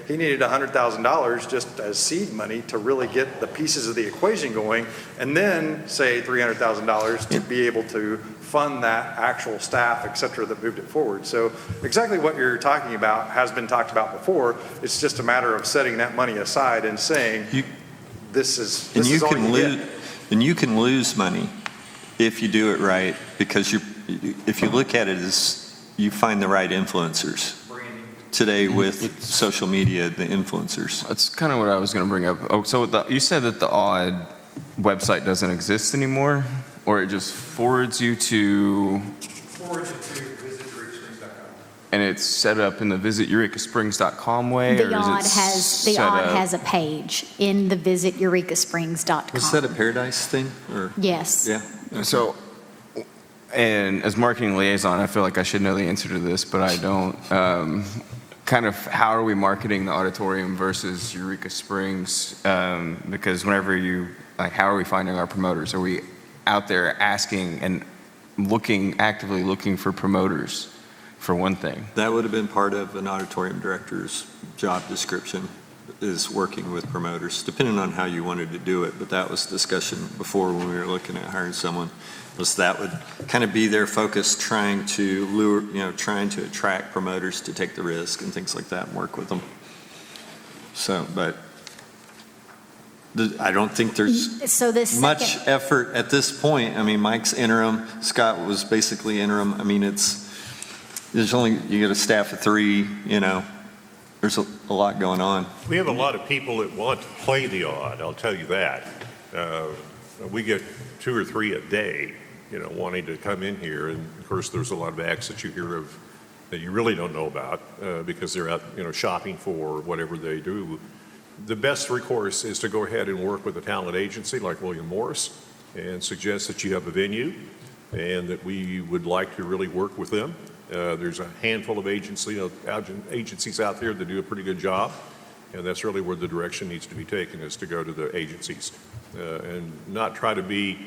he needed $100,000 just as seed money to really get the pieces of the equation going, and then say $300,000 to be able to fund that actual staff, et cetera, that moved it forward. So exactly what you're talking about has been talked about before. It's just a matter of setting that money aside and saying, this is all you get. And you can lose money if you do it right, because if you look at it as you find the right influencers. Today with social media, the influencers. That's kind of what I was going to bring up. Oh, so you said that the Odd website doesn't exist anymore, or it just forwards you to and it's set up in the visiteureka-springs.com way? The or is it Odd set Odd up- has a page in the visiteureka-springs.com. Was that a Paradise thing? Or Yes. yeah. So, and as marketing liaison, I feel like I should know the answer to this, but I don't. Kind of how are we marketing the auditorium versus Eureka Springs? Because whenever how are we finding our promoters? Are we out there asking and actively looking for promoters for one thing. That would have been part of an auditorium director's job description, is working with promoters, depending on how you wanted to do it. But that was discussion before when we were looking at hiring someone, was that would kind of be their focus, trying to lure, trying to attract promoters to take the risk and things like that and work with them. So, but I don't think there's So this much second, effort at this point. I mean, Mike's interim, Scott was basically interim. I mean, there's only, you get a staff of 3, there's a lot going on. We have a lot of people that want to play the odd, I'll tell you that. We get 2 or 3 a day, wanting to come in here. And of course, there's a lot of acts that you hear of that you really don't know about because they're out, shopping for whatever they do. The best recourse is to go ahead and work with a talent agency like William Morris and suggest that you have a venue and that we would like to really work with them. There's a handful of agencies out there that do a pretty good job, and that's really where the direction needs to be taken, is to go to the agencies and not try to be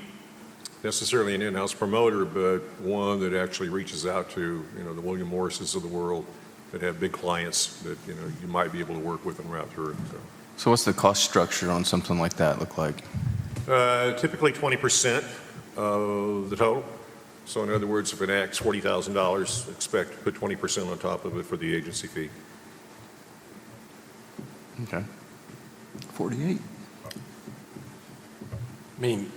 necessarily an in-house promoter, but one that actually reaches out to, the William Morrises of the world that have big clients that, you might be able to work with and route through. So what's the cost structure on something like that look like? Typically 20% of the total. So in other words, if an act's $40,000, expect to put 20% on top of it for the agency fee. Okay. 48. I mean,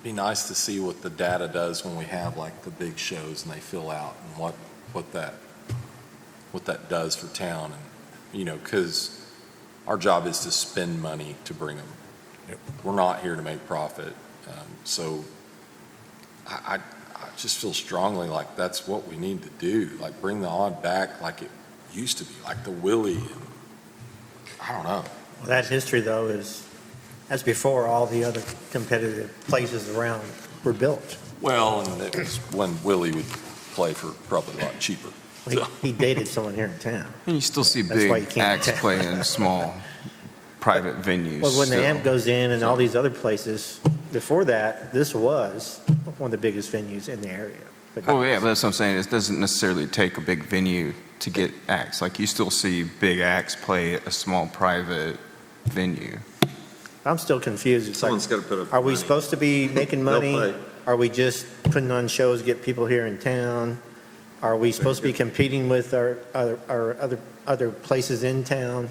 be nice to see what the data does when we have like the big shows and they fill out, and what that does for town. And, because our job is to spend money to bring them. Yep. We're not here to make profit. So I just feel strongly like that's what we need to do, like bring the odd back like it used to be, like the Willie. And I don't know. Well, that history, though, that's before all the other competitive places around were built. Well, and it was when Willie would play for probably a lot cheaper. He dated someone here in town. And you still see That's why you big can't acts attend. play in small private venues. Well, when the still. AMP goes in and all these other places, before that, this was one of the biggest venues in the area. But Oh, yeah, but that's what I'm saying. It doesn't necessarily take a big venue to get acts. Like, you still see big acts play at a small private venue. I'm still confused. It's like, Someone's got to put up are we money. supposed to be making They'll money? play. Are we just putting on shows, get people here in town? Are we supposed to be competing with our other places in town?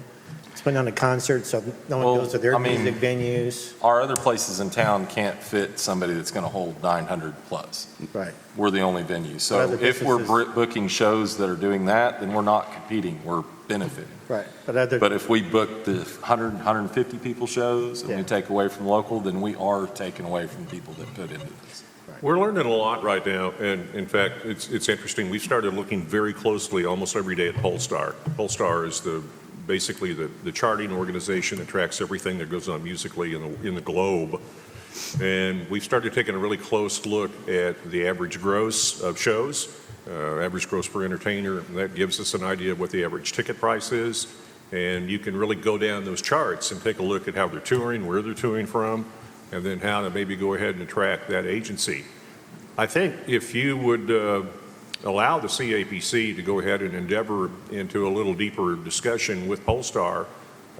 Putting on a concert so no one Well, goes to their I mean- music venues? Our other places in town can't fit somebody that's going to hold 900 plus. Right. We're the only venue. What So other if we're businesses- booking shows that are doing that, then we're not competing, we're benefiting. Right. But But if we book the 100, 150 people shows and Yeah. we take away from local, then we are taking away from people that put into this. We're learning a lot right now, and in fact, it's interesting. We've started looking very closely almost every day at Polestar. Polestar is basically the charting organization that tracks everything that goes on musically in the globe. And we've started taking a really close look at the average gross of shows, average gross per entertainer. And that gives us an idea of what the average ticket price is. And you can really go down those charts and take a look at how they're touring, where they're touring from, and then how to maybe go ahead and attract that agency. I think if you would allow the CAPC to go ahead and endeavor into a little deeper discussion with Polestar,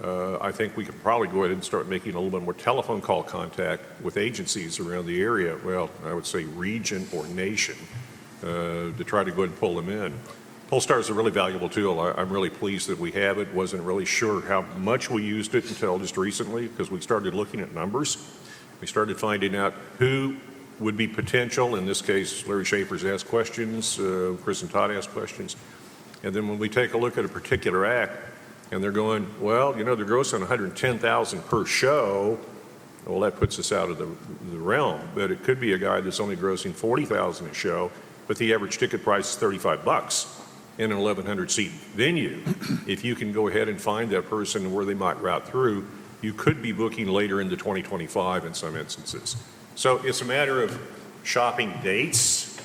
I think we could probably go ahead and start making a little bit more telephone call contact with agencies around the area, well, I would say region or nation, to try to go ahead and pull them in. Polestar is a really valuable tool. I'm really pleased that we have it. Wasn't really sure how much we used it until just recently, because we started looking at numbers. We started finding out who would be potential. In this case, Larry Schaefer's asked questions, Chris and Todd asked questions. And then when we take a look at a particular act, and they're going, well, they're grossing $110,000 per show, well, that puts us out of the realm. But it could be a guy that's only grossing $40,000 a show, but the average ticket price is $35 in an 1,100 seat venue. If you can go ahead and find that person where they might route through, you could be booking later into 2025 in some instances. So it's a matter of shopping dates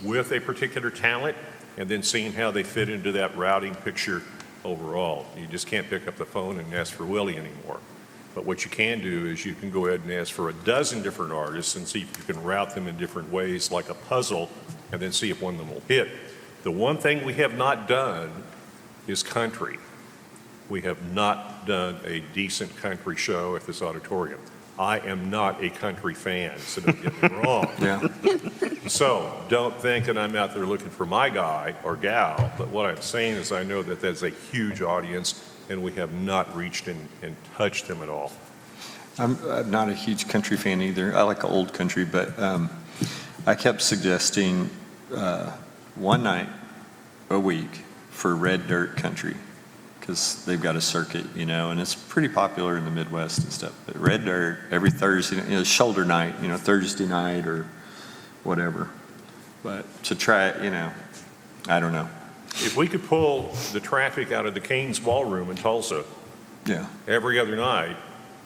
with a particular talent and then seeing how they fit into that routing picture overall. You just can't pick up the phone and ask for Willie anymore. But what you can do is you can go ahead and ask for a dozen different artists and see if you can route them in different ways like a puzzle and then see if one of them will hit. The one thing we have not done is country. We have not done a decent country show at this auditorium. I am not a country fan, so don't get me wrong. Yeah. So don't think that I'm out there looking for my guy or gal, but what I'm saying is I know that that's a huge audience, and we have not reached and touched them at all. I'm not a huge country fan either. I like old country, but I kept suggesting one night a week for red dirt country, because they've got a circuit, and it's pretty popular in the Midwest and stuff. But red dirt every Thursday, shoulder night, Thursday night or whatever. But to try it, I don't know. If we could pull the traffic out of the Cain's Ballroom in Tulsa Yeah. every other night,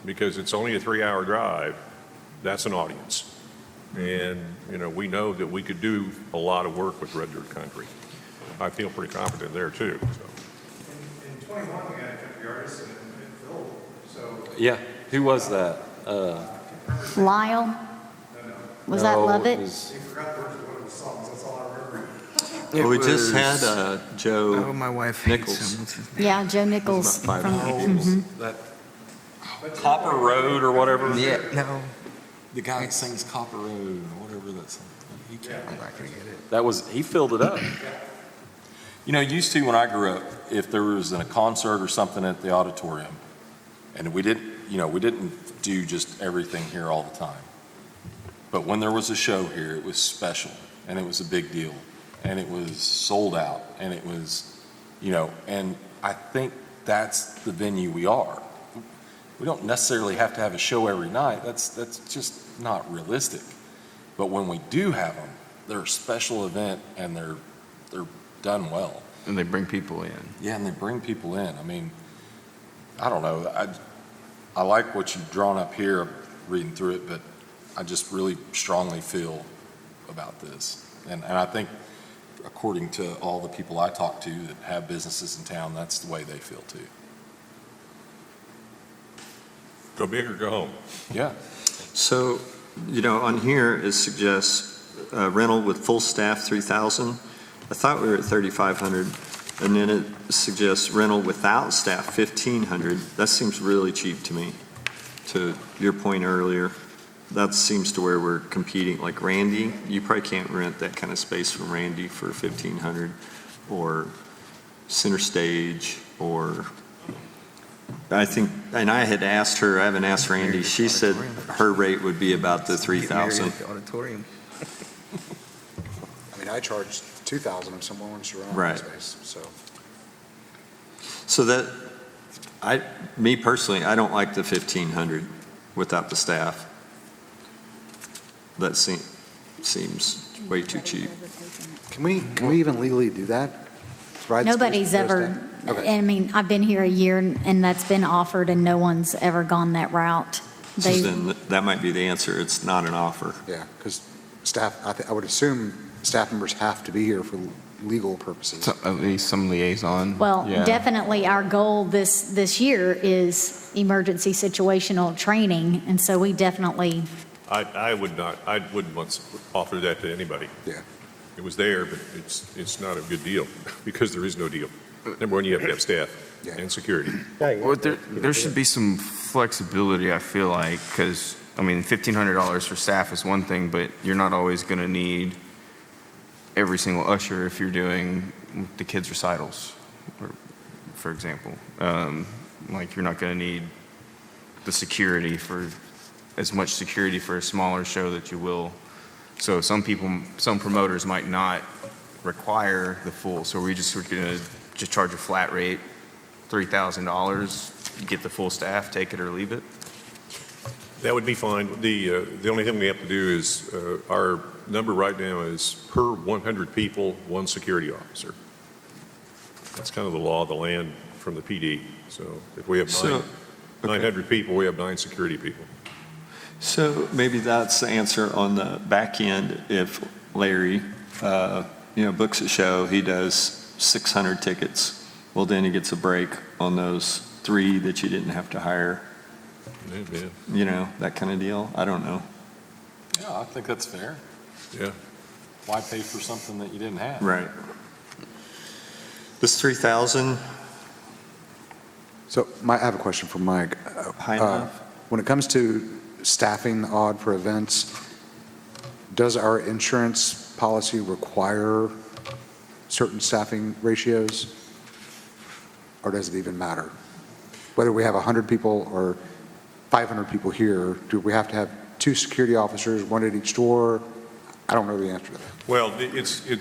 because it's only a 3-hour drive, that's an audience. And, we know that we could do a lot of work with red dirt country. I feel pretty confident there too, so. In 21, we had a country artist and it filled, so. Yeah, who was that? Lyle? Was that No, Lovett? it was- You forgot the words of one of the songs, that's all I remember. Well, we just had Joe Oh, my wife Nichols. hates him. What's his name? Yeah, Joe Nichols. About from- 500 mhm. That Copper Road or whatever? Yeah, no, The guy that sings Copper Road or whatever that song. I'm not gonna get it. He filled it up. Used to when I grew up, if there was a concert or something at the auditorium, and we didn't do just everything here all the time. But when there was a show here, it was special, and it was a big deal, and it was sold out, and it was, and I think that's the venue we are. We don't necessarily have to have a show every night. That's just not realistic. But when we do have them, they're a special event, and they're done well. And they bring people in. Yeah, and they bring people in. I mean, I don't know. I like what you've drawn up here, reading through it, but I just really strongly feel about this. And I think, according to all the people I talk to that have businesses in town, that's the way they feel too. Go big or go home. Yeah. So, on here it suggests rental with full staff 3,000. I thought we were at 3,500, and then it suggests rental without staff 1,500. That seems really cheap to me. To your point earlier, that seems to where we're competing. Like Randy, you probably can't rent that kind of space from Randy for 1,500, or Center Stage, or I think, and I had asked her, I haven't asked Randy, she said her rate would be about the 3,000. Auditorium. I mean, I charge 2,000 if someone wants to run Right. space, so. So that, me personally, I don't like the 1,500 without the staff. That seems way too cheap. Can we even legally do that? Provide space Nobody's for their ever, staff? Okay. I mean, I've been here a year and that's been offered and no one's ever gone that route. So They, then that might be the answer. It's not an offer. Yeah, because staff, I would assume staff members have to be here for legal purposes. So, at least some liaison. well, Yeah. definitely our goal this year is emergency situational training. And so we definitely, I wouldn't want to offer that to anybody. Yeah. It was there, but it's not a good deal, because there is no deal. Number one, you have to have staff Yeah. and security. Well, there should be some flexibility, I feel like, because, $1,500 for staff is one thing, but you're not always going to need every single usher if you're doing the kids' recitals, for example. Like, you're not going to need the security for, as much security for a smaller show that you will. So some promoters might not require the full, so we're going to just charge a flat rate, $3,000, get the full staff, take it or leave it? That would be fine. The only thing we have to do is, our number right now is per 100 people, one security officer. That's kind of the law of the land from the PD. So if we have So, 900 people, we have 9 security people. So maybe that's the answer on the back end. If Larry, books a show, he does 600 tickets. Well, then he gets a break on those 3 that you didn't have to hire. Yeah, That kind of deal. I don't know. Yeah, I think that's fair. yeah. Why pay for something that you didn't have? Right. This 3,000, So I have a question for Mike. high enough? When it comes to staffing odd for events, does our insurance policy require certain staffing ratios? Or does it even matter? Whether we have 100 people or 500 people here, do we have to have 2 security officers, 1 at each door? I don't know the answer to that. Well, it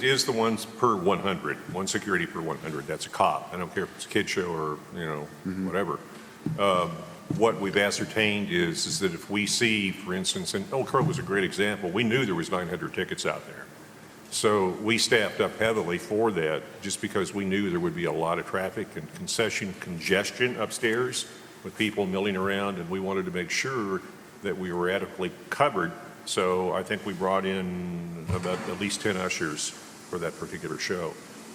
is the ones per 100, 1 security per 100. That's a cop. I don't care if it's a kid show or, whatever. What we've ascertained is that if we see, for instance, and Old Crow was a great example, we knew there was 900 tickets out there. So we staffed up heavily for that just because we knew there would be a lot of traffic and concession congestion upstairs with people milling around, and we wanted to make sure that we were adequately covered. So I think we brought in about at least 10 ushers for that particular show.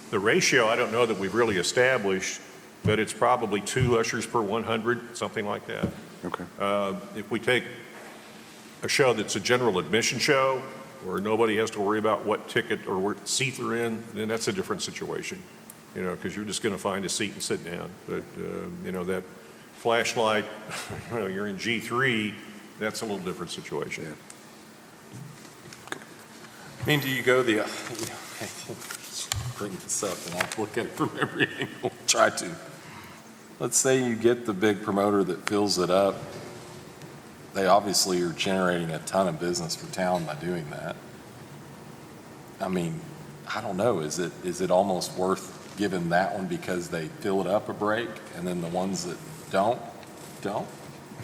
The ratio, I don't know that we've really established, but it's probably 2 ushers per 100, something like that. Okay. If we take a show that's a general admission show, where nobody has to worry about what ticket or what seat they're in, then that's a different situation, because you're just going to find a seat and sit down. But, that flashlight, you're in G3, that's a little different situation. Yeah. I mean, do you go the, bring this up and I'll look at it from every angle, try to. Let's say you get the big promoter that fills it up. They obviously are generating a ton of business for town by doing that. I mean, I don't know, is it almost worth giving that one because they fill it up a break and then the ones that don't?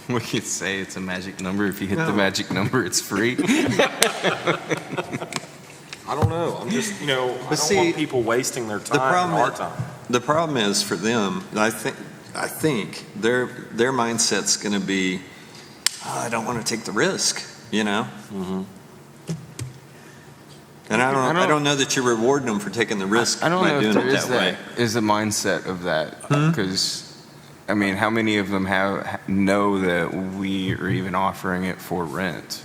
We could say it's a magic number. If you hit the magic number, it's free. I don't know. I'm just, I don't see, want people wasting their time and our time. The problem is for them, I think their mindset's going to be, I don't want to take the risk, Mm-hmm. And I don't know that you're rewarding them for taking the risk I don't by know doing if there it is that way. is the mindset of that, because, I mean, how many of them know that we are even offering it for rent?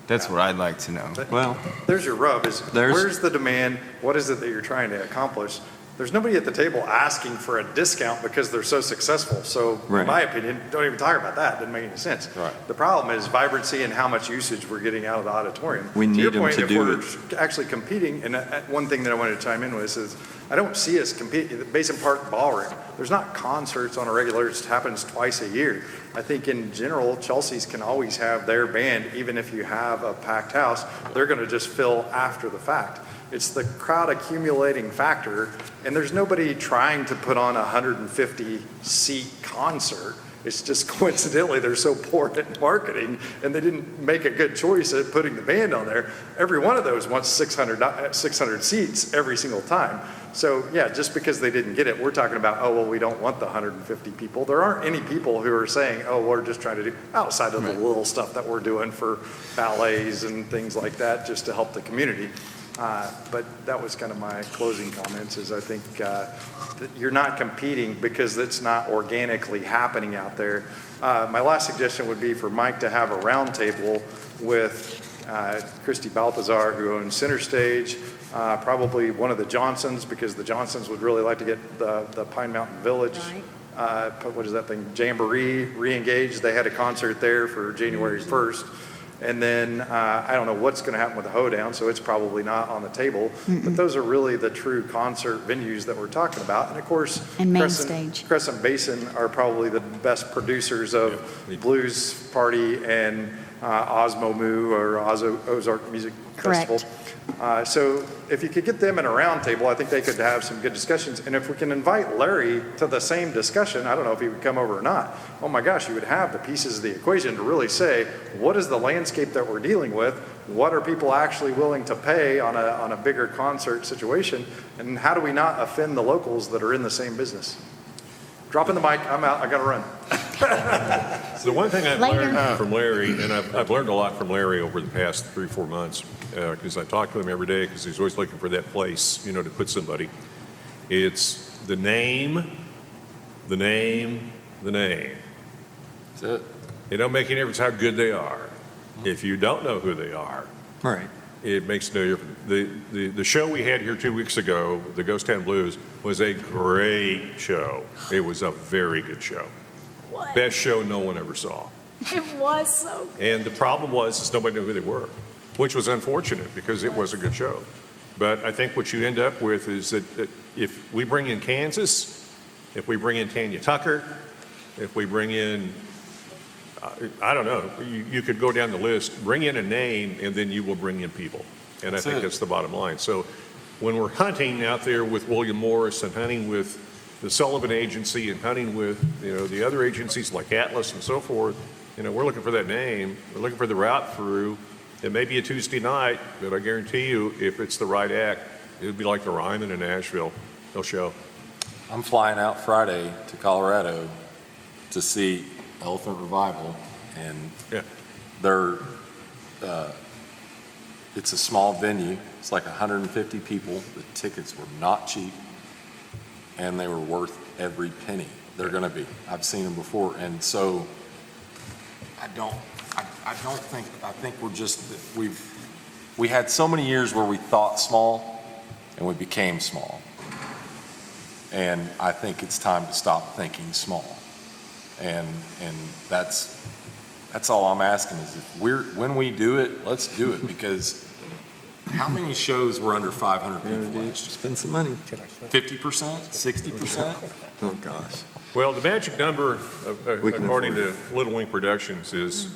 That's what I'd like to know. Well, There's your rub, is There's- where's the demand? What is it that you're trying to accomplish? There's nobody at the table asking for a discount because they're so successful. So Right. in my opinion, don't even talk about that. Doesn't make any sense. Right. The problem is vibrancy and how much usage we're getting out of the auditorium. We To your need 'em point, to if do we're it. actually competing, and one thing that I wanted to chime in with is I don't see us compete, the Basin Park Ballroom, there's not concerts on a regular, it happens twice a year. I think in general, Chelsea's can always have their band, even if you have a packed house, they're going to just fill after the fact. It's the crowd accumulating factor, and there's nobody trying to put on a 150-seat concert. It's just coincidentally, they're so poor at marketing, and they didn't make a good choice at putting the band on there. Every one of those wants 600 seats every single time. So yeah, just because they didn't get it, we're talking about, oh, well, we don't want the 150 people. There aren't any people who are saying, oh, we're just trying to do, outside of the little stuff that we're doing for ballets and things like that, just to help the community. But that was kind of my closing comments, is I think that you're not competing because it's not organically happening out there. My last suggestion would be for Mike to have a roundtable with Christy Balthazar, who owns Center Stage, probably one of the Johnsons, because the Johnsons would really like to get the Pine Mountain Village, what is that thing, Jamboree, re-engaged. They had a concert there for January 1st. And then I don't know what's going to happen with the hoedown, so it's probably not on the table. But those are really the true concert venues that we're talking about. And of course, And main stage. Crescent Basin are probably the best producers of Blues Party and Osmo Moo or Ozark Music Festival. Correct. So if you could get them in a roundtable, I think they could have some good discussions. And if we can invite Larry to the same discussion, I don't know if he would come over or not. Oh my gosh, you would have the pieces of the equation to really say, what is the landscape that we're dealing with? What are people actually willing to pay on a bigger concert situation? And how do we not offend the locals that are in the same business? Dropping the mic, I'm out, I gotta run. The one thing I've Later. learned from Larry, and I've learned a lot from Larry over the past 3-4 months, because I talk to him every day, because he's always looking for that place, to put somebody. It's the name, the name, the name. That's it. It don't make any difference how good they are. If you don't know who they are, right. it makes no difference. The show we had here 2 weeks ago, the Ghost Town Blues, was a great show. It was a very good show. What? Best show no one ever saw. It was so good. And the problem was nobody knew who they were, which was unfortunate because it was a good show. But I think what you end up with is that if we bring in Kansas, if we bring in Tanya Tucker, if we bring in, I don't know, you could go down the list, bring in a name, and then you will bring in people. And I think that's the bottom line. So when we're hunting out there with William Morris and hunting with the Sullivan Agency and hunting with, the other agencies like Atlas and so forth, we're looking for that name. We're looking for the route through. It may be a Tuesday night, but I guarantee you, if it's the right act, it would be like the Ryman in Nashville. They'll show. I'm flying out Friday to Colorado to see Elephant Revival, and Yeah. they're, it's a small venue. It's like 150 people. The tickets were not cheap, and they were worth every penny. They're going to be. I've seen them before, and so I think we're just, we had so many years where we thought small and we became small. And I think it's time to stop thinking small. And that's all I'm asking is when we do it, let's do it, because how many shows were under 500 people last year? Spend some money. 50%, 60%? Oh, gosh. Well, the magic number, We can according afford to Little Wing Productions, is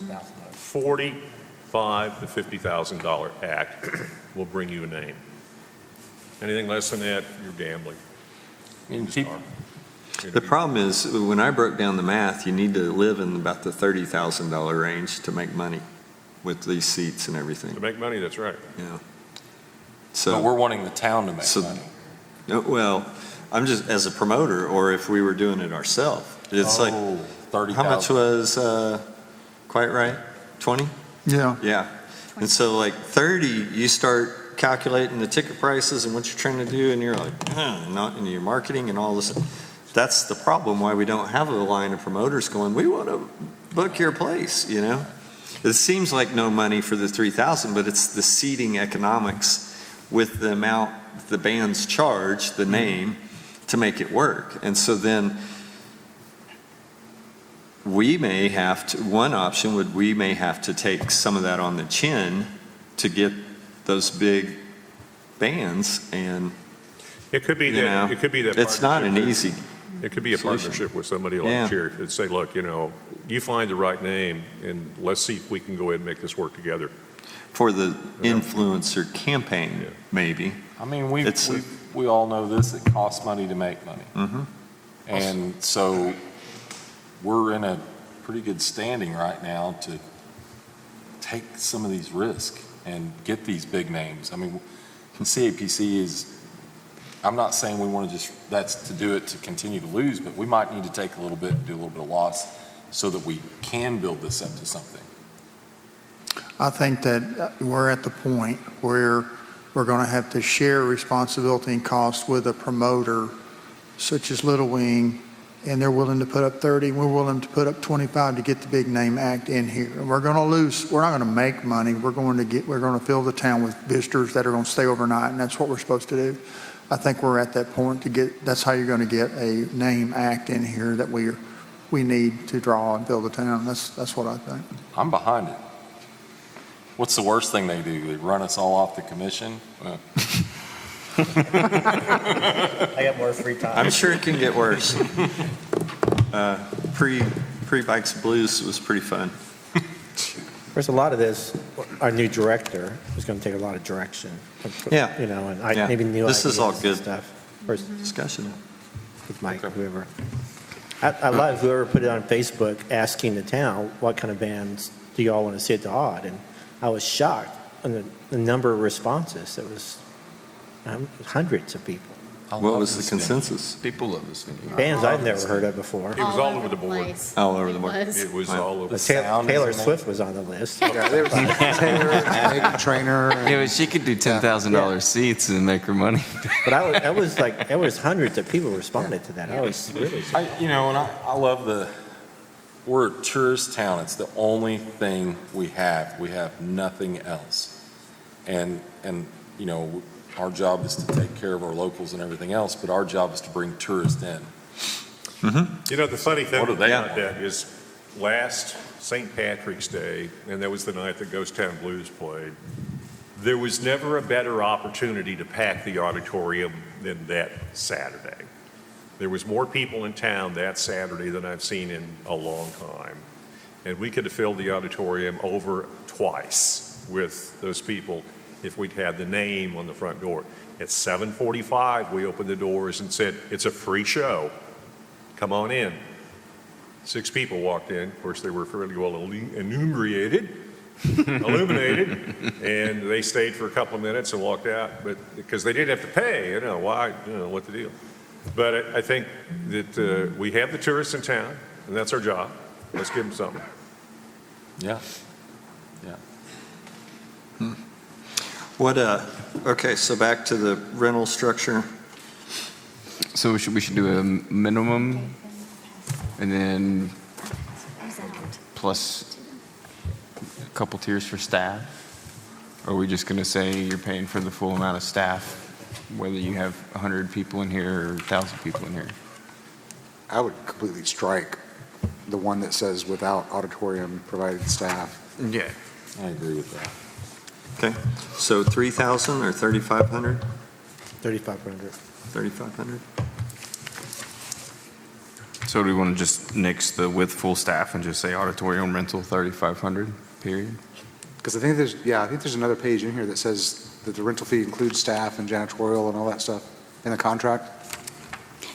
$45,000 to $50,000 act will bring you a name. Anything less than that, you're gambling. The problem is, when I broke down the math, you need to live in about the $30,000 range to make money with these seats and everything. To make money, that's right. Yeah. But So, we're wanting the town to make money. no, well, I'm just, as a promoter, or if we were doing it ourselves, it's like, 30,000. how much was, quite right, 20? Yeah. Yeah. And so like 30, you start calculating the ticket prices and what you're trying to do, and you're like, not in your marketing and all this. That's the problem why we don't have a line of promoters going, we want to book your place, It seems like no money for the 3,000, but it's the seating economics with the amount the bands charge, the name, to make it work. And so then we may have to, one option would, we may have to take some of that on the chin to get those big bands, and It could be that. It could be that. it's not an partnership. easy. It could be a solution. partnership with somebody like Yeah. Cherry that say, look, you find the right name, and let's see if we can go ahead and make this work together. For the influencer campaign, Yeah. maybe. I mean, It's a- we all know this, it costs money to make money. Mm-hmm. And so we're in a pretty good standing right now to take some of these risks and get these big names. I mean, CAPC is, I'm not saying we want to that's to do it to continue to lose, but we might need to take a little bit and do a little bit of loss so that we can build this up to something. I think that we're at the point where we're going to have to share responsibility and cost with a promoter such as Little Wing, and they're willing to put up 30, we're willing to put up 25 to get the big name act in here. And we're going to lose, we're not going to make money, we're going to fill the town with visitors that are going to stay overnight, and that's what we're supposed to do. I think we're at that point that's how you're going to get a name act in here that we need to draw and build the town. That's what I think. I'm behind it. What's the worst thing they do? They run us all off the commission? I got more free time. I'm sure it can get worse. Pre-Bikes Blues was pretty fun. There's a lot of this, our new director is going to take a lot of direction. Yeah. And Yeah. maybe new This is ideas all and good. stuff. Or Discussion. with Mike, Okay. whoever. I love whoever put it on Facebook asking the town, what kind of bands do y'all want to see at the Odd? And I was shocked on the number of responses. It was hundreds of people. What was the consensus? People love this thing. Bands I've never heard of before. It was all over the board. place. All over the board. It was. It was Wow. all over. sound Taylor is Swift was on the list. Yeah, there was Megan Trainor. Yeah, but she could do $10,000 seats and make her money. But it was hundreds of people responded to that. I was really shocked. And I love we're a tourist town. It's the only thing we have. We have nothing else. And, you know, our job is to take care of our locals and everything else, but our job is to bring tourists in. You know, the funny thing What do they about want? that is last St. Patrick's Day, and that was the night that Ghost Town Blues played, there was never a better opportunity to pack the auditorium than that Saturday. There was more people in town that Saturday than I've seen in a long time. And we could have filled the auditorium over twice with those people if we'd had the name on the front door. At 7:45, we opened the doors and said, it's a free show. Come on in. 6 people walked in. Of course, they were fairly well illuminated, and they stayed for a couple of minutes and walked out, but because they didn't have to pay, you know, why, you know, what the deal. But I think that we have the tourists in town, and that's our job. Let's give them something. Yeah. Okay, so back to the rental structure. So we should do a minimum and then plus a couple tiers for staff? Or are we just going to say you're paying for the full amount of staff, whether you have 100 people in here or 1,000 people in here? I would completely strike the one that says without auditorium provided staff. Yeah. I agree with that. Okay, so 3,000 or 3,500? 3,500. 3,500? So do we want to just nix the with full staff and just say auditorium rental 3,500, period? Because I think there's another page in here that says that the rental fee includes staff and janitorial and all that stuff in the contract.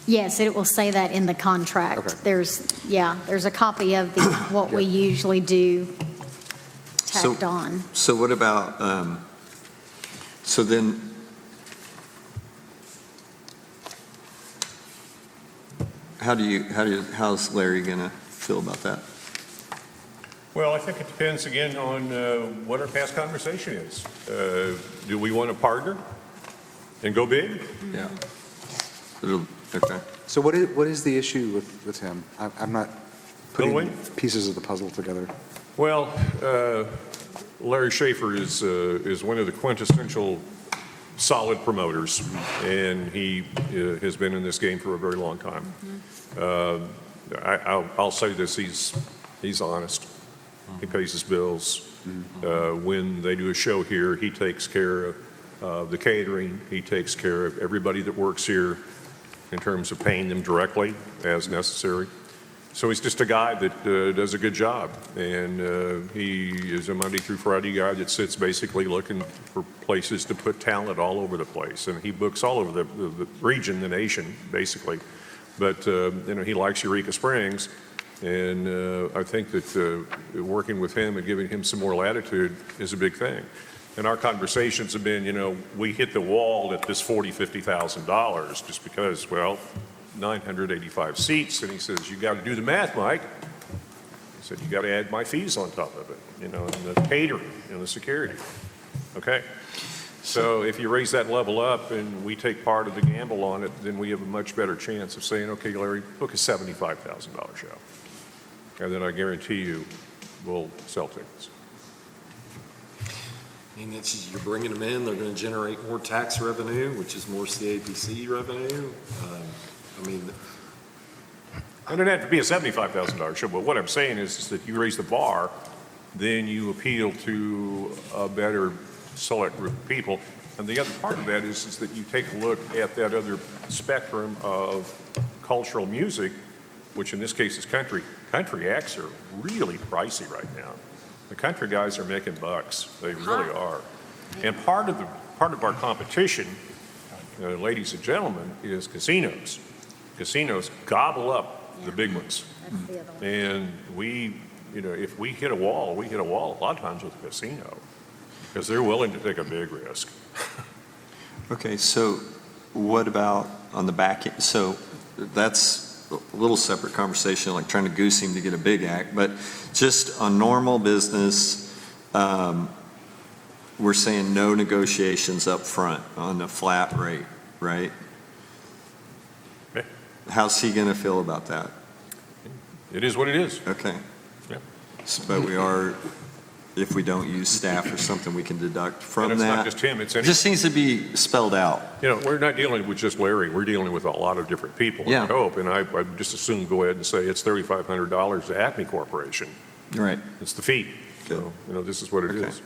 Yes, it will say that in the contract. Okay. There's a copy of what we usually do tacked on. So what about, so then, how's Larry gonna feel about that? Well, I think it depends again on what our past conversation is. Do we want to partner and go big? Yeah. Okay. So what is the issue with him? I'm not putting Bill Wayne? pieces of the puzzle together. Well, Larry Schaefer is one of the quintessential solid promoters, and he has been in this game for a very long time. I'll say this, he's honest. He pays his bills. When they do a show here, he takes care of the catering. He takes care of everybody that works here in terms of paying them directly as necessary. So he's just a guy that does a good job, and he is a Monday through Friday guy that sits basically looking for places to put talent all over the place, and he books all over the region, the nation, basically. But he likes Eureka Springs, and I think that working with him and giving him some more latitude is a big thing. And our conversations have been, we hit the wall at this $40,000, $50,000 just because, well, 985 seats, and he says, you got to do the math, Mike. He said, you got to add my fees on top of it, and the catering and the security. Okay? So if you raise that level up and we take part of the gamble on it, then we have a much better chance of saying, okay, Larry, book a $75,000 show. And then I guarantee you we'll sell tickets. And you're bringing them in, they're going to generate more tax revenue, which is more CAPC revenue. It doesn't have to be a $75,000 show, but what I'm saying is that you raise the bar, then you appeal to a better select group of people. And the other part of that is that you take a look at that other spectrum of cultural music, which in this case is country. Country acts are really pricey right now. The country guys are making bucks. They really are. And part of our competition, ladies and gentlemen, is casinos. Casinos gobble up the big ones. And if we hit a wall, we hit a wall a lot of times with a casino because they're willing to take a big risk. Okay, so what about on the back end? So that's a little separate conversation, like trying to goose him to get a big act, but just on normal business, we're saying no negotiations up front on the flat rate, right? Okay. How's he going to feel about that? It is what it is. Okay. Yeah. But we are if we don't use staff or something, we can deduct from And that. it's not just him, it's It just needs to be spelled out. we're not dealing with just Larry, we're dealing with a lot of different people, I Yeah. hope, and I just assume go ahead and say it's $3,500 to Acme Corporation. Right. It's the fee. Good. So, this is what it Okay. is.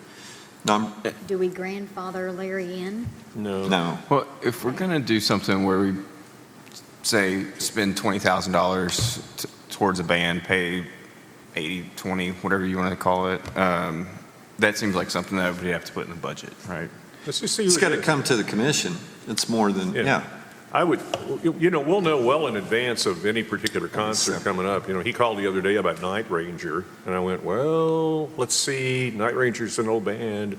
No, Do we grandfather Larry in? no. Well, if we're going to do something where we, say, spend $20,000 towards a band, pay 80, 20, whatever you want to call it, that seems like something that we'd have to put in the budget, right? Let's just see. It's who got it to is. come to the commission. It's more than, Yeah. yeah. I would, we'll know well in advance of any particular concert coming up. He called the other day about Night Ranger, and I went, well, let's see, Night Ranger's an old band.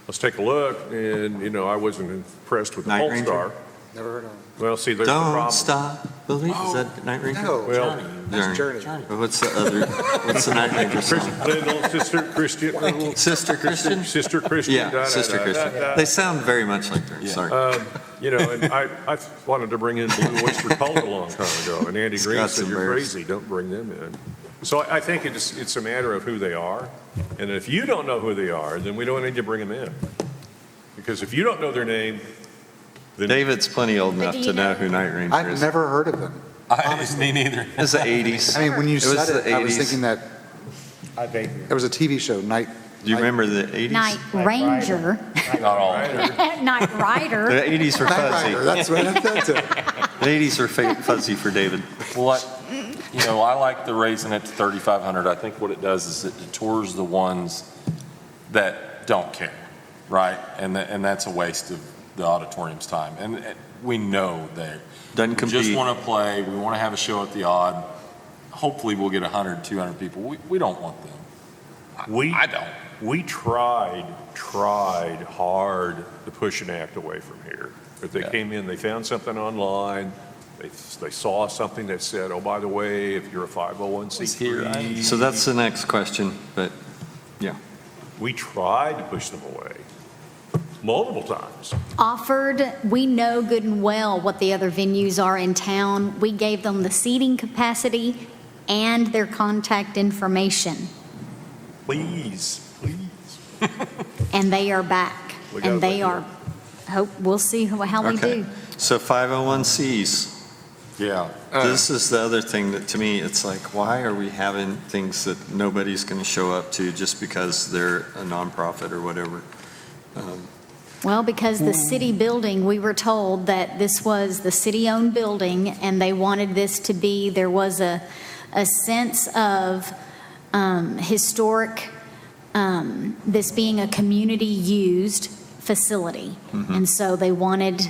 Let's take a look, and, I wasn't impressed with the Night Pole Ranger? Star. Never heard of them. Well, see, there's the Don't problem. stop, believe. Is that Night Ranger? No, Well, that's Journey. Well, what's the Night Ranger song? Little Sister Christian, little Sister Christian? Sister Christian. Yeah, Sister Christian. They sound very much like her, sorry. And I wanted to bring in Blue Oyster Cult a long time ago, and Andy It's Green got said, some you're bears." crazy, don't bring them in. So I think it's a matter of who they are, and if you don't know who they are, then we don't need to bring them in. Because if you don't know their name, then David's plenty old enough do you to know know- who Night Ranger I've is. never heard of them. Me neither. It's the 80s. I mean, when you It was said the it, I was 80s. thinking that I vaguely. there was a TV show, Night. Do you remember the 80s? Night Ranger, Not all. Night Rider. The 80s were Night Rider, fuzzy. that's what that's it. The 80s were fuzzy for David. Well, I like the raising it to 3,500. I think what it does is it detours the ones that don't care, right? And that's a waste of the auditorium's time. And we know they Doesn't we just compete. want to play. We want to have a show at the Odd. Hopefully, we'll get 100, 200 people. We don't want them. I don't. We tried hard to push an act away from here. But they came in, they found something online, they saw something that said, oh, by the way, if you're a 501c3. So that's the next question, but yeah. We tried to push them away multiple times. Offered, we know good and well what the other venues are in town. We gave them the seating capacity and their contact information, Please. and they are back. We got And they it. are, we'll see how we Okay. do. So 501Cs. Yeah. This is the other thing that, to me, it's like, why are we having things that nobody's going to show up to just because they're a nonprofit or whatever? Well, because the city building, we were told that this was the city-owned building, and they wanted this to be, there was a sense of historic, this being a community-used facility. And so they wanted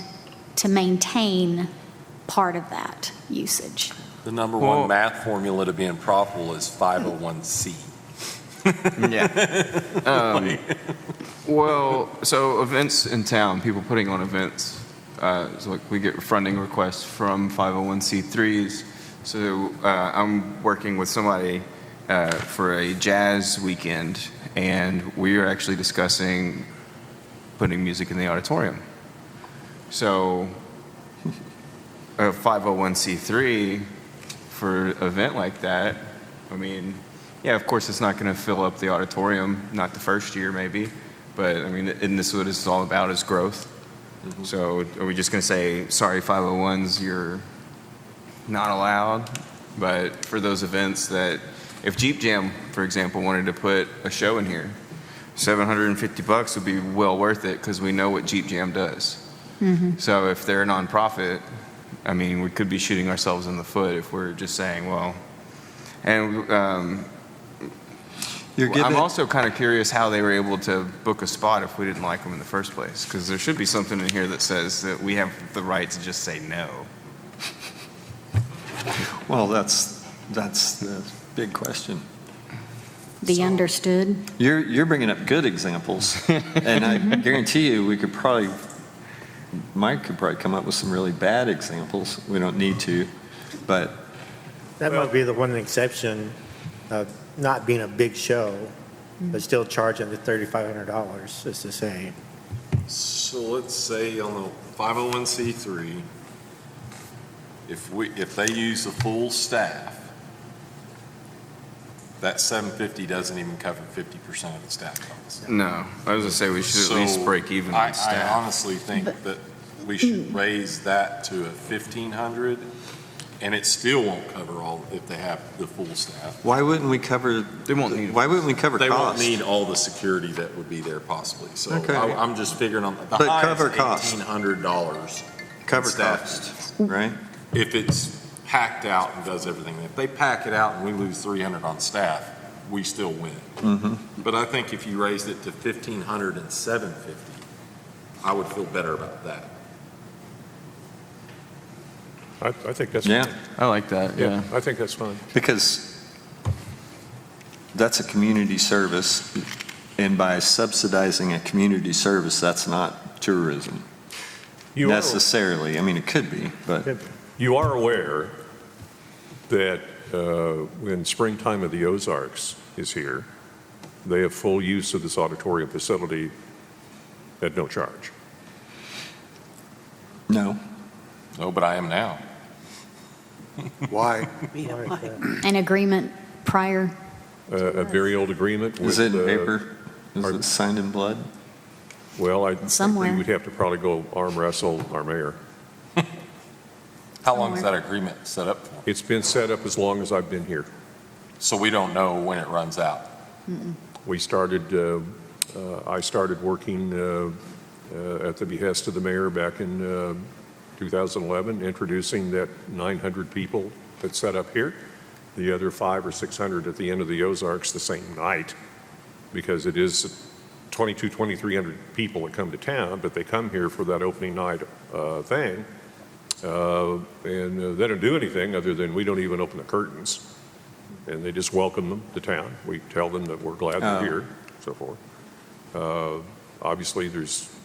to maintain part of that usage. The number Well- one math formula to being profitable is 501c. Yeah. Well, so events in town, people putting on events, so like we get funding requests from 501c3s. So I'm working with somebody for a jazz weekend, and we are actually discussing putting music in the auditorium. So a 501c3 for an event like that, I mean, yeah, of course, it's not going to fill up the auditorium, not the first year maybe, but I mean, isn't this what it's all about is growth? So are we just going to say, sorry, 501s, you're not allowed? But for those events that, if Jeep Jam, for example, wanted to put a show in here, $750 would be well worth it because we know what Jeep Jam does. So if they're a nonprofit, I mean, we could be shooting ourselves in the foot if we're just saying, well, and You're I'm giving, also kind of curious how they were able to book a spot if we didn't like them in the first place, because there should be something in here that says that we have the right to just say no. well, that's the big question. The understood. You're bringing up good examples, and I guarantee you Mike could probably come up with some really bad examples. We don't need to, but That might be the one exception of not being a big show, but still charging the $3,500, is to say. So let's say on the 501c3, if they use the full staff, that 750 doesn't even cover 50% of the staff costs. No, I was gonna say we should at least So, break even I on staff. honestly think that we should raise that to a 1,500, and it still won't cover all, if they have the full staff. Why wouldn't we cover? They won't need it. Why wouldn't we cover They won't cost? need all the security that would be there possibly, so Okay. I'm just figuring on, the But high cover is cost. $1,800. Cover staff. costs, right? If it's packed out and does everything. If they pack it out and we lose 300 on staff, we still win. Mm-hmm. But I think if you raised it to 1,500 and 750, I would feel better about that. I think that's. Yeah. fine. I like that, yeah. I think that's fine. Because that's a community service, and by subsidizing a community service, that's not tourism You are, necessarily. I mean, it could be, but you are aware that when springtime of the Ozarks is here, they have full use of this auditorium facility at no charge. no. No, but I am now. Why? Yeah, why? An agreement prior, A very old agreement with. Is it in paper? Is pardon? it signed in blood? Well, I think Somewhere. we would have to probably go arm wrestle our mayor. How long is that agreement set up for? It's been set up as long as I've been here. So we don't know when it runs out. We started, I started working at the behest of the mayor back in 2011, introducing that 900 people that set up here, the other 500 or 600 at the end of the Ozarks the same night, because it is 2,300 people that come to town, but they come here for that opening night thing. And they don't do anything other than we don't even open the curtains. And they just welcome them to town. We tell them that we're glad they're Oh. here, so forth. Obviously, I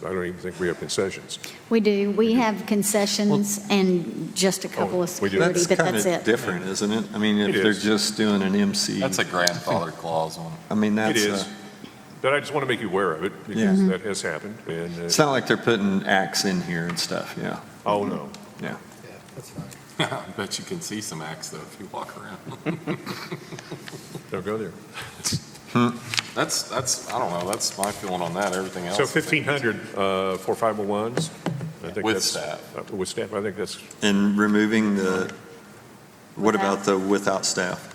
don't even think we have concessions. we do, we have concessions and just a couple of we do. security, That's but kind that's of it. different, isn't it? I mean, if It they're is. just doing an MC. That's a grandfather clause on it. I mean, It that's, is. But I just want to make you aware of it, because that has happened. And, it's not like they're putting acts in here and stuff, yeah, oh, no. yeah. I bet you can see some acts though if you walk around. Don't go there. That's, I don't know, that's my feeling on that, everything else. So I think 1,500 for 501s? I think With that's- staff. With staff, I think that's, And removing what Without. about the without staff?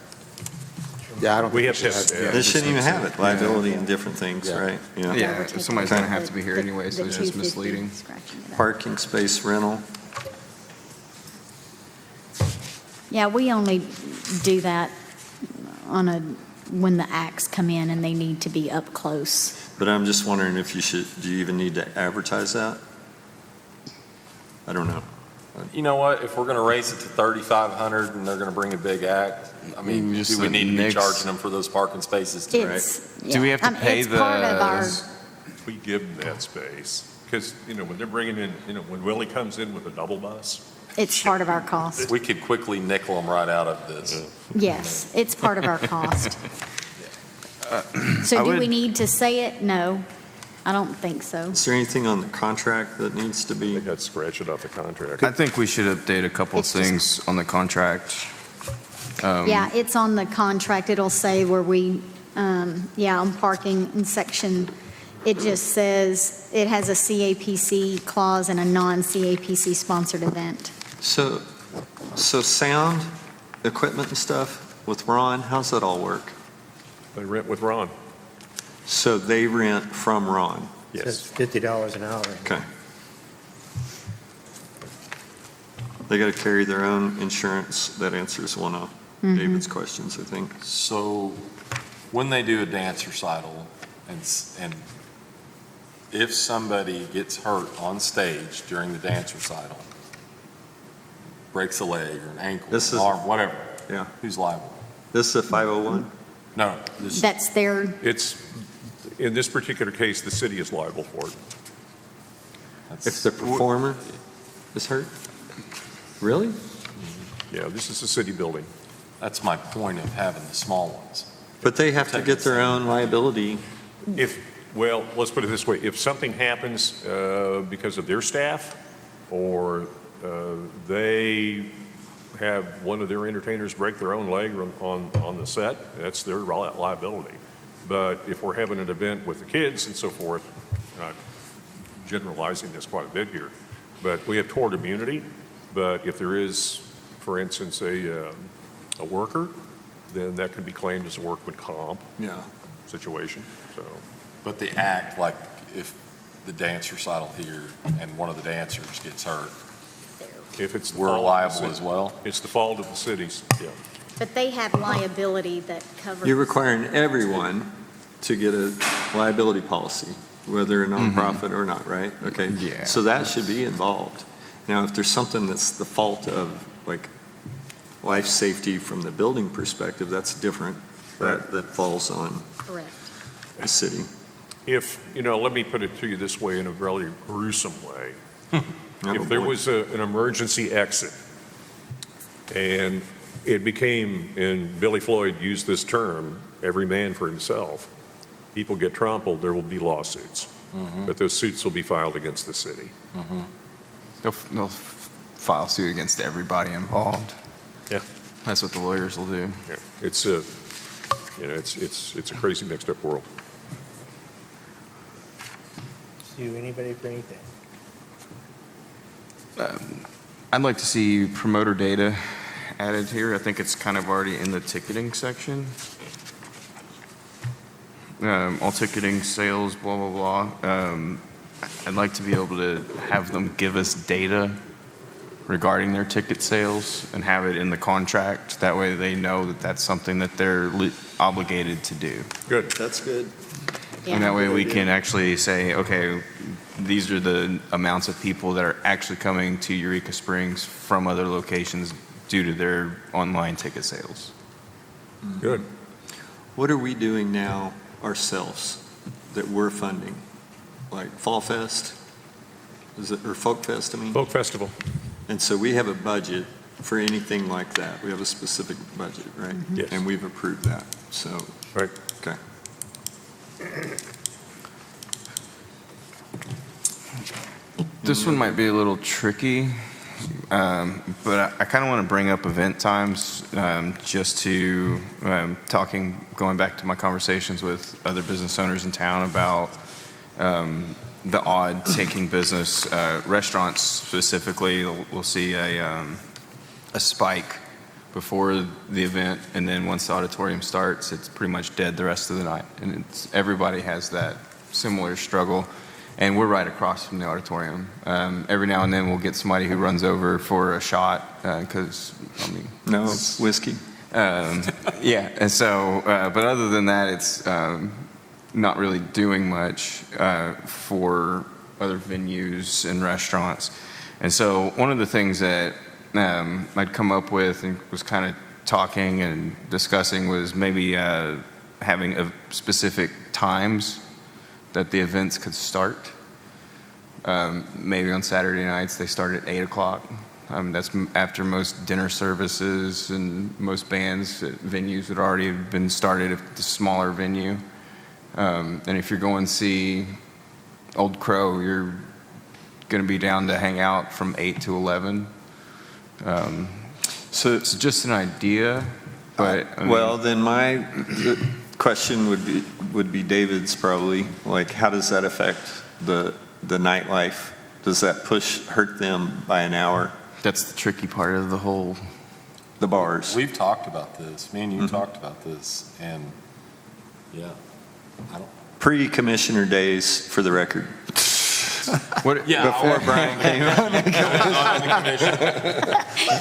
Yeah, I don't we think have should to have- have. They shouldn't even have it, liability and different things, Yeah. right? Yeah, somebody's gonna have to be here The- anyway, so the it's just 250, misleading. scratching it out. Parking space rental, Yeah, we only do that when the acts come in and they need to be up close. but I'm just wondering if do you even need to advertise that? I don't know. You know what, if we're gonna raise it to 3,500 and they're gonna bring a big act, I mean, Just do we the need to be next- charging them for those parking spaces too, right? It's, Do we have to I mean, pay it's part of our, We give them that space. Because, when they're bringing in, when Willie comes in with a double bus, it's part of our cost. We could quickly nickel them right out of this. Yes, it's part of our cost. I So do we would- need to say it? No, I don't think so. Is there anything on the contract that needs to they be? got to scratch it off the contract. I think we should update a couple of It's just- things on the contract. Yeah, it's on the contract. It'll say where on parking in section, it just says, it has a CAPC clause and a non-CAPC sponsored event. So sound, equipment and stuff with Ron, how's that all work? They rent with Ron. So they rent from Ron? It's Yes. $50 an hour. Okay. They got to carry their own insurance. That answers one of David's questions, I think. So when they do a dance recital and if somebody gets hurt on stage during the dance recital, breaks a leg or an ankle, This an is- arm, whatever, Yeah. who's liable? This is a 501? No, this, That's their, It's, in this particular case, the city is liable for it. If the performer is hurt? Really? Yeah, this is a city building. that's my point of having the small ones. But they have to get their own liability. Well, let's put it this way, if something happens because of their staff, or they have one of their entertainers break their own leg on the set, that's their liability. But if we're having an event with the kids and so forth, not generalizing this quite a bit here, but we have tort immunity. But if there is, for instance, a worker, then that can be claimed as a workman comp situation. So, But the act, like if the dance recital here and one of the dancers gets hurt, if it's the we're fault of the liable city- as well? It's the fault of the cities, yeah. But they have liability that covers. You're requiring everyone to get a liability policy, whether a nonprofit or not, right? Okay. Yeah. So that should be involved. Now, if there's something that's the fault of, like, life safety from the building perspective, that's different. That falls on Correct. the city. If, let me put it to you this way in a really gruesome way. Oh, If there boy. was an emergency exit and it became, and Billy Floyd used this term, every man for himself, people get trampled, there will be lawsuits. But those suits will be filed against the city. They'll file suit against everybody involved. Yeah. That's what the lawyers will do. Yeah. It's a, it's a crazy mixed up world. Sue, anybody for anything? I'd like to see promoter data added here. I think it's kind of already in the ticketing section. All ticketing, sales, blah, blah, blah. I'd like to be able to have them give us data regarding their ticket sales and have it in the contract. That way they know that that's something that they're obligated to do. Good. That's good. And that way we can actually say, okay, these are the amounts of people that are actually coming to Eureka Springs from other locations due to their online ticket sales. Good. What are we doing now ourselves that we're funding? Like Fall Fest? Is it, or Folk Fest, I mean? Folk Festival. And so we have a budget for anything like that. We have a specific budget, right? Yes. And we've approved that, so, Right. okay. This one might be a little tricky, but I kind of want to bring up event times just to going back to my conversations with other business owners in town about the odd taking business. Restaurants specifically will see a spike before the event, and then once the auditorium starts, it's pretty much dead the rest of the night. And everybody has that similar struggle. And we're right across from the auditorium. Every now and then we'll get somebody who runs over for a shot because, No whiskey? Yeah, and so, but other than that, it's not really doing much for other venues and restaurants. And so one of the things that I'd come up with and was kind of talking and discussing was maybe having specific times that the events could start. Maybe on Saturday nights they start at 8 o'clock. That's after most dinner services and most bands at venues that already have been started at the smaller venue. And if you're going to see Old Crow, you're going to be down to hang out from 8 to 11. So it's just an idea, but I mean, Well, then the question would be David's probably, like, how does that affect the nightlife? Does that hurt them by an hour? that's the tricky part of the whole. The bars? We've talked about this. Me and you talked about this, and yeah, I don't. Pre-commissioner days, for the record. What, Before Brian came on.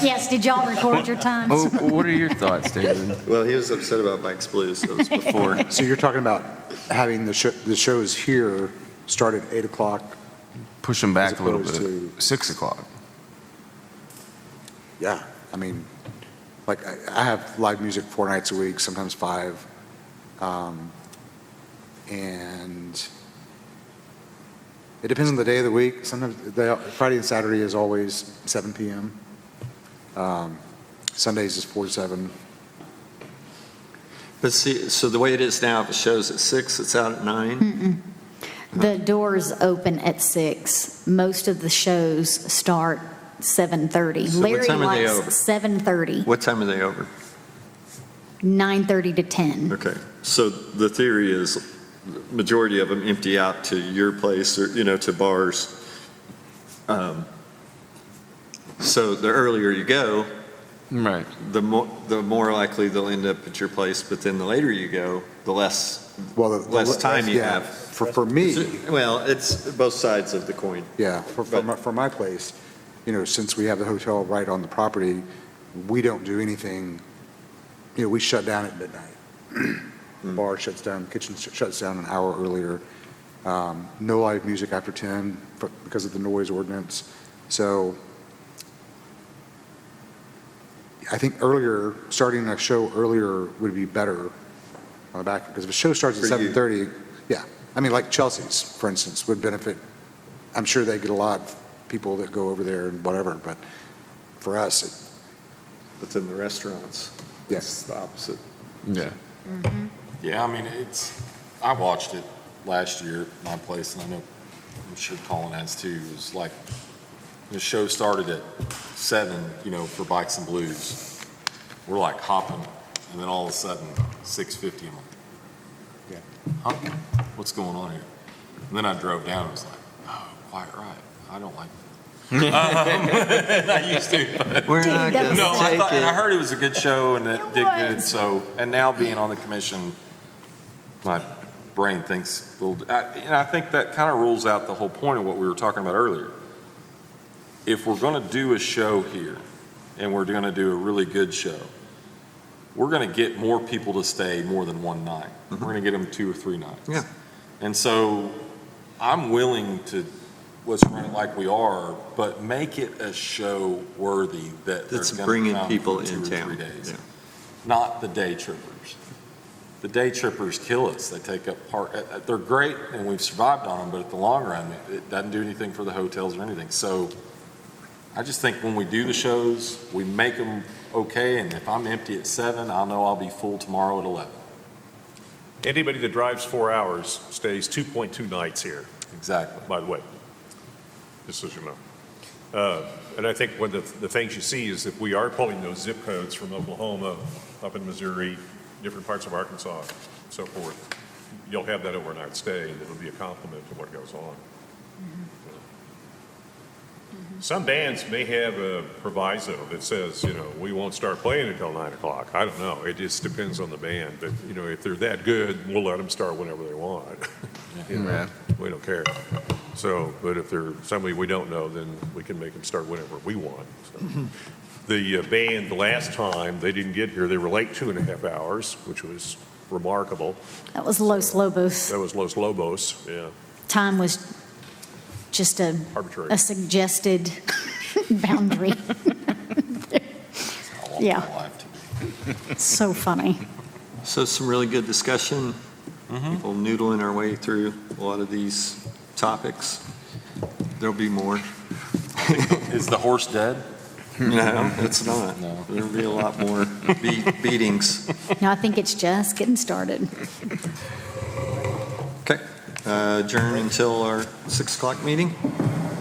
Yes, did y'all record your times? Oh, what are your thoughts, David? Well, he was upset about Mike's Blues, so it was before. So you're talking about having the shows here start at 8 o'clock? Push them back As a little opposed bit. to- 6 o'clock. Yeah, I mean, like, I have live music 4 nights a week, sometimes 5. And it depends on the day of the week. Sometimes Friday and Saturday is always 7 p.m. Sundays is 4 to 7. But see, so the way it is now, if it shows at 6, it's out at 9? The doors open at 6. Most of the shows start 7:30. So what Larry time are they likes over? 7:30, What time are they over? 9:30 to 10. Okay, so the theory is majority of them empty out to your place or, to bars. So the earlier you go, Right. the more likely they'll end up at your place, but then the later you go, the less time you yeah, have. For me, Well, it's both sides of the coin. yeah, for my place, since we have the hotel right on the property, we don't do anything, we shut down at midnight. The bar shuts down, kitchen shuts down an hour earlier. No live music after 10 because of the noise ordinance. So I think starting a show earlier would be better on the back, because if a show starts at For you. 7:30, yeah. I mean, like Chelsea's, for instance, would benefit. I'm sure they get a lot of people that go over there and whatever, but for us, But then the restaurants, Yes. it's the opposite. Yeah. Yeah, I mean, I watched it last year at my place, and I'm sure Colin has too. It was like, the show started at 7, for Bikes and Blues. We're like hopping, and then all of a sudden, 6:50, I'm like, huh? What's going on here? And then I drove down, and was like, oh, Quiet Riot. I don't like that. I used to. But We're not that's- gonna no, I take thought, and I it. heard it was a good show, and it did good. was. So, and now being on the commission, my brain thinks, and I think that kind of rules out the whole point of what we were talking about earlier. If we're going to do a show here, and we're going to do a really good show, we're going to get more people to stay more than one night. We're going to get them 2 or 3 nights. Yeah. And so I'm willing to, let's run it like we are, but make it a show worthy that That's they're going bringing to come people for 2 in or 3 town. days. Yeah. Not the day trippers. The day trippers kill us. They take up part, they're great and we've survived on them, but at the long run, it doesn't do anything for the hotels or anything. So I just think when we do the shows, we make them okay, and if I'm empty at 7, I'll know I'll be full tomorrow at 11. Anybody that drives 4 hours stays 2.2 nights here, Exactly. by the way, just so you know. And I think one of the things you see is if we are pulling those zip codes from Oklahoma, up in Missouri, different parts of Arkansas, and so forth, you'll have that overnight stay, and it'll be a compliment to what goes on. Some bands may have a proviso that says, we won't start playing until 9 o'clock. I don't know. It just depends on the band. But, if they're that good, we'll let them start whenever they want. Yeah. We don't care. So, but if they're somebody we don't know, then we can make them start whenever we want. So. The band, the last time, they didn't get here. They were late 2.5 hours, which was remarkable. That was Los Lobos. That was Los Lobos, yeah. Time was just Arbitrary. a suggested boundary. I want Yeah. my life to be. So funny. So some really good discussion. People noodling our way through a lot of these topics. There'll be more. Is the horse dead? No, it's not. No. There'll be a lot more beatings. No, I think it's just getting started. Okay. Adjourn until our 6 o'clock meeting.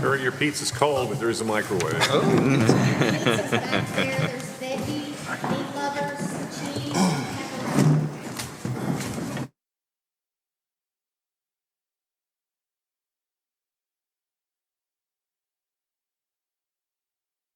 Your pizza's cold, but there's a microwave. Oh.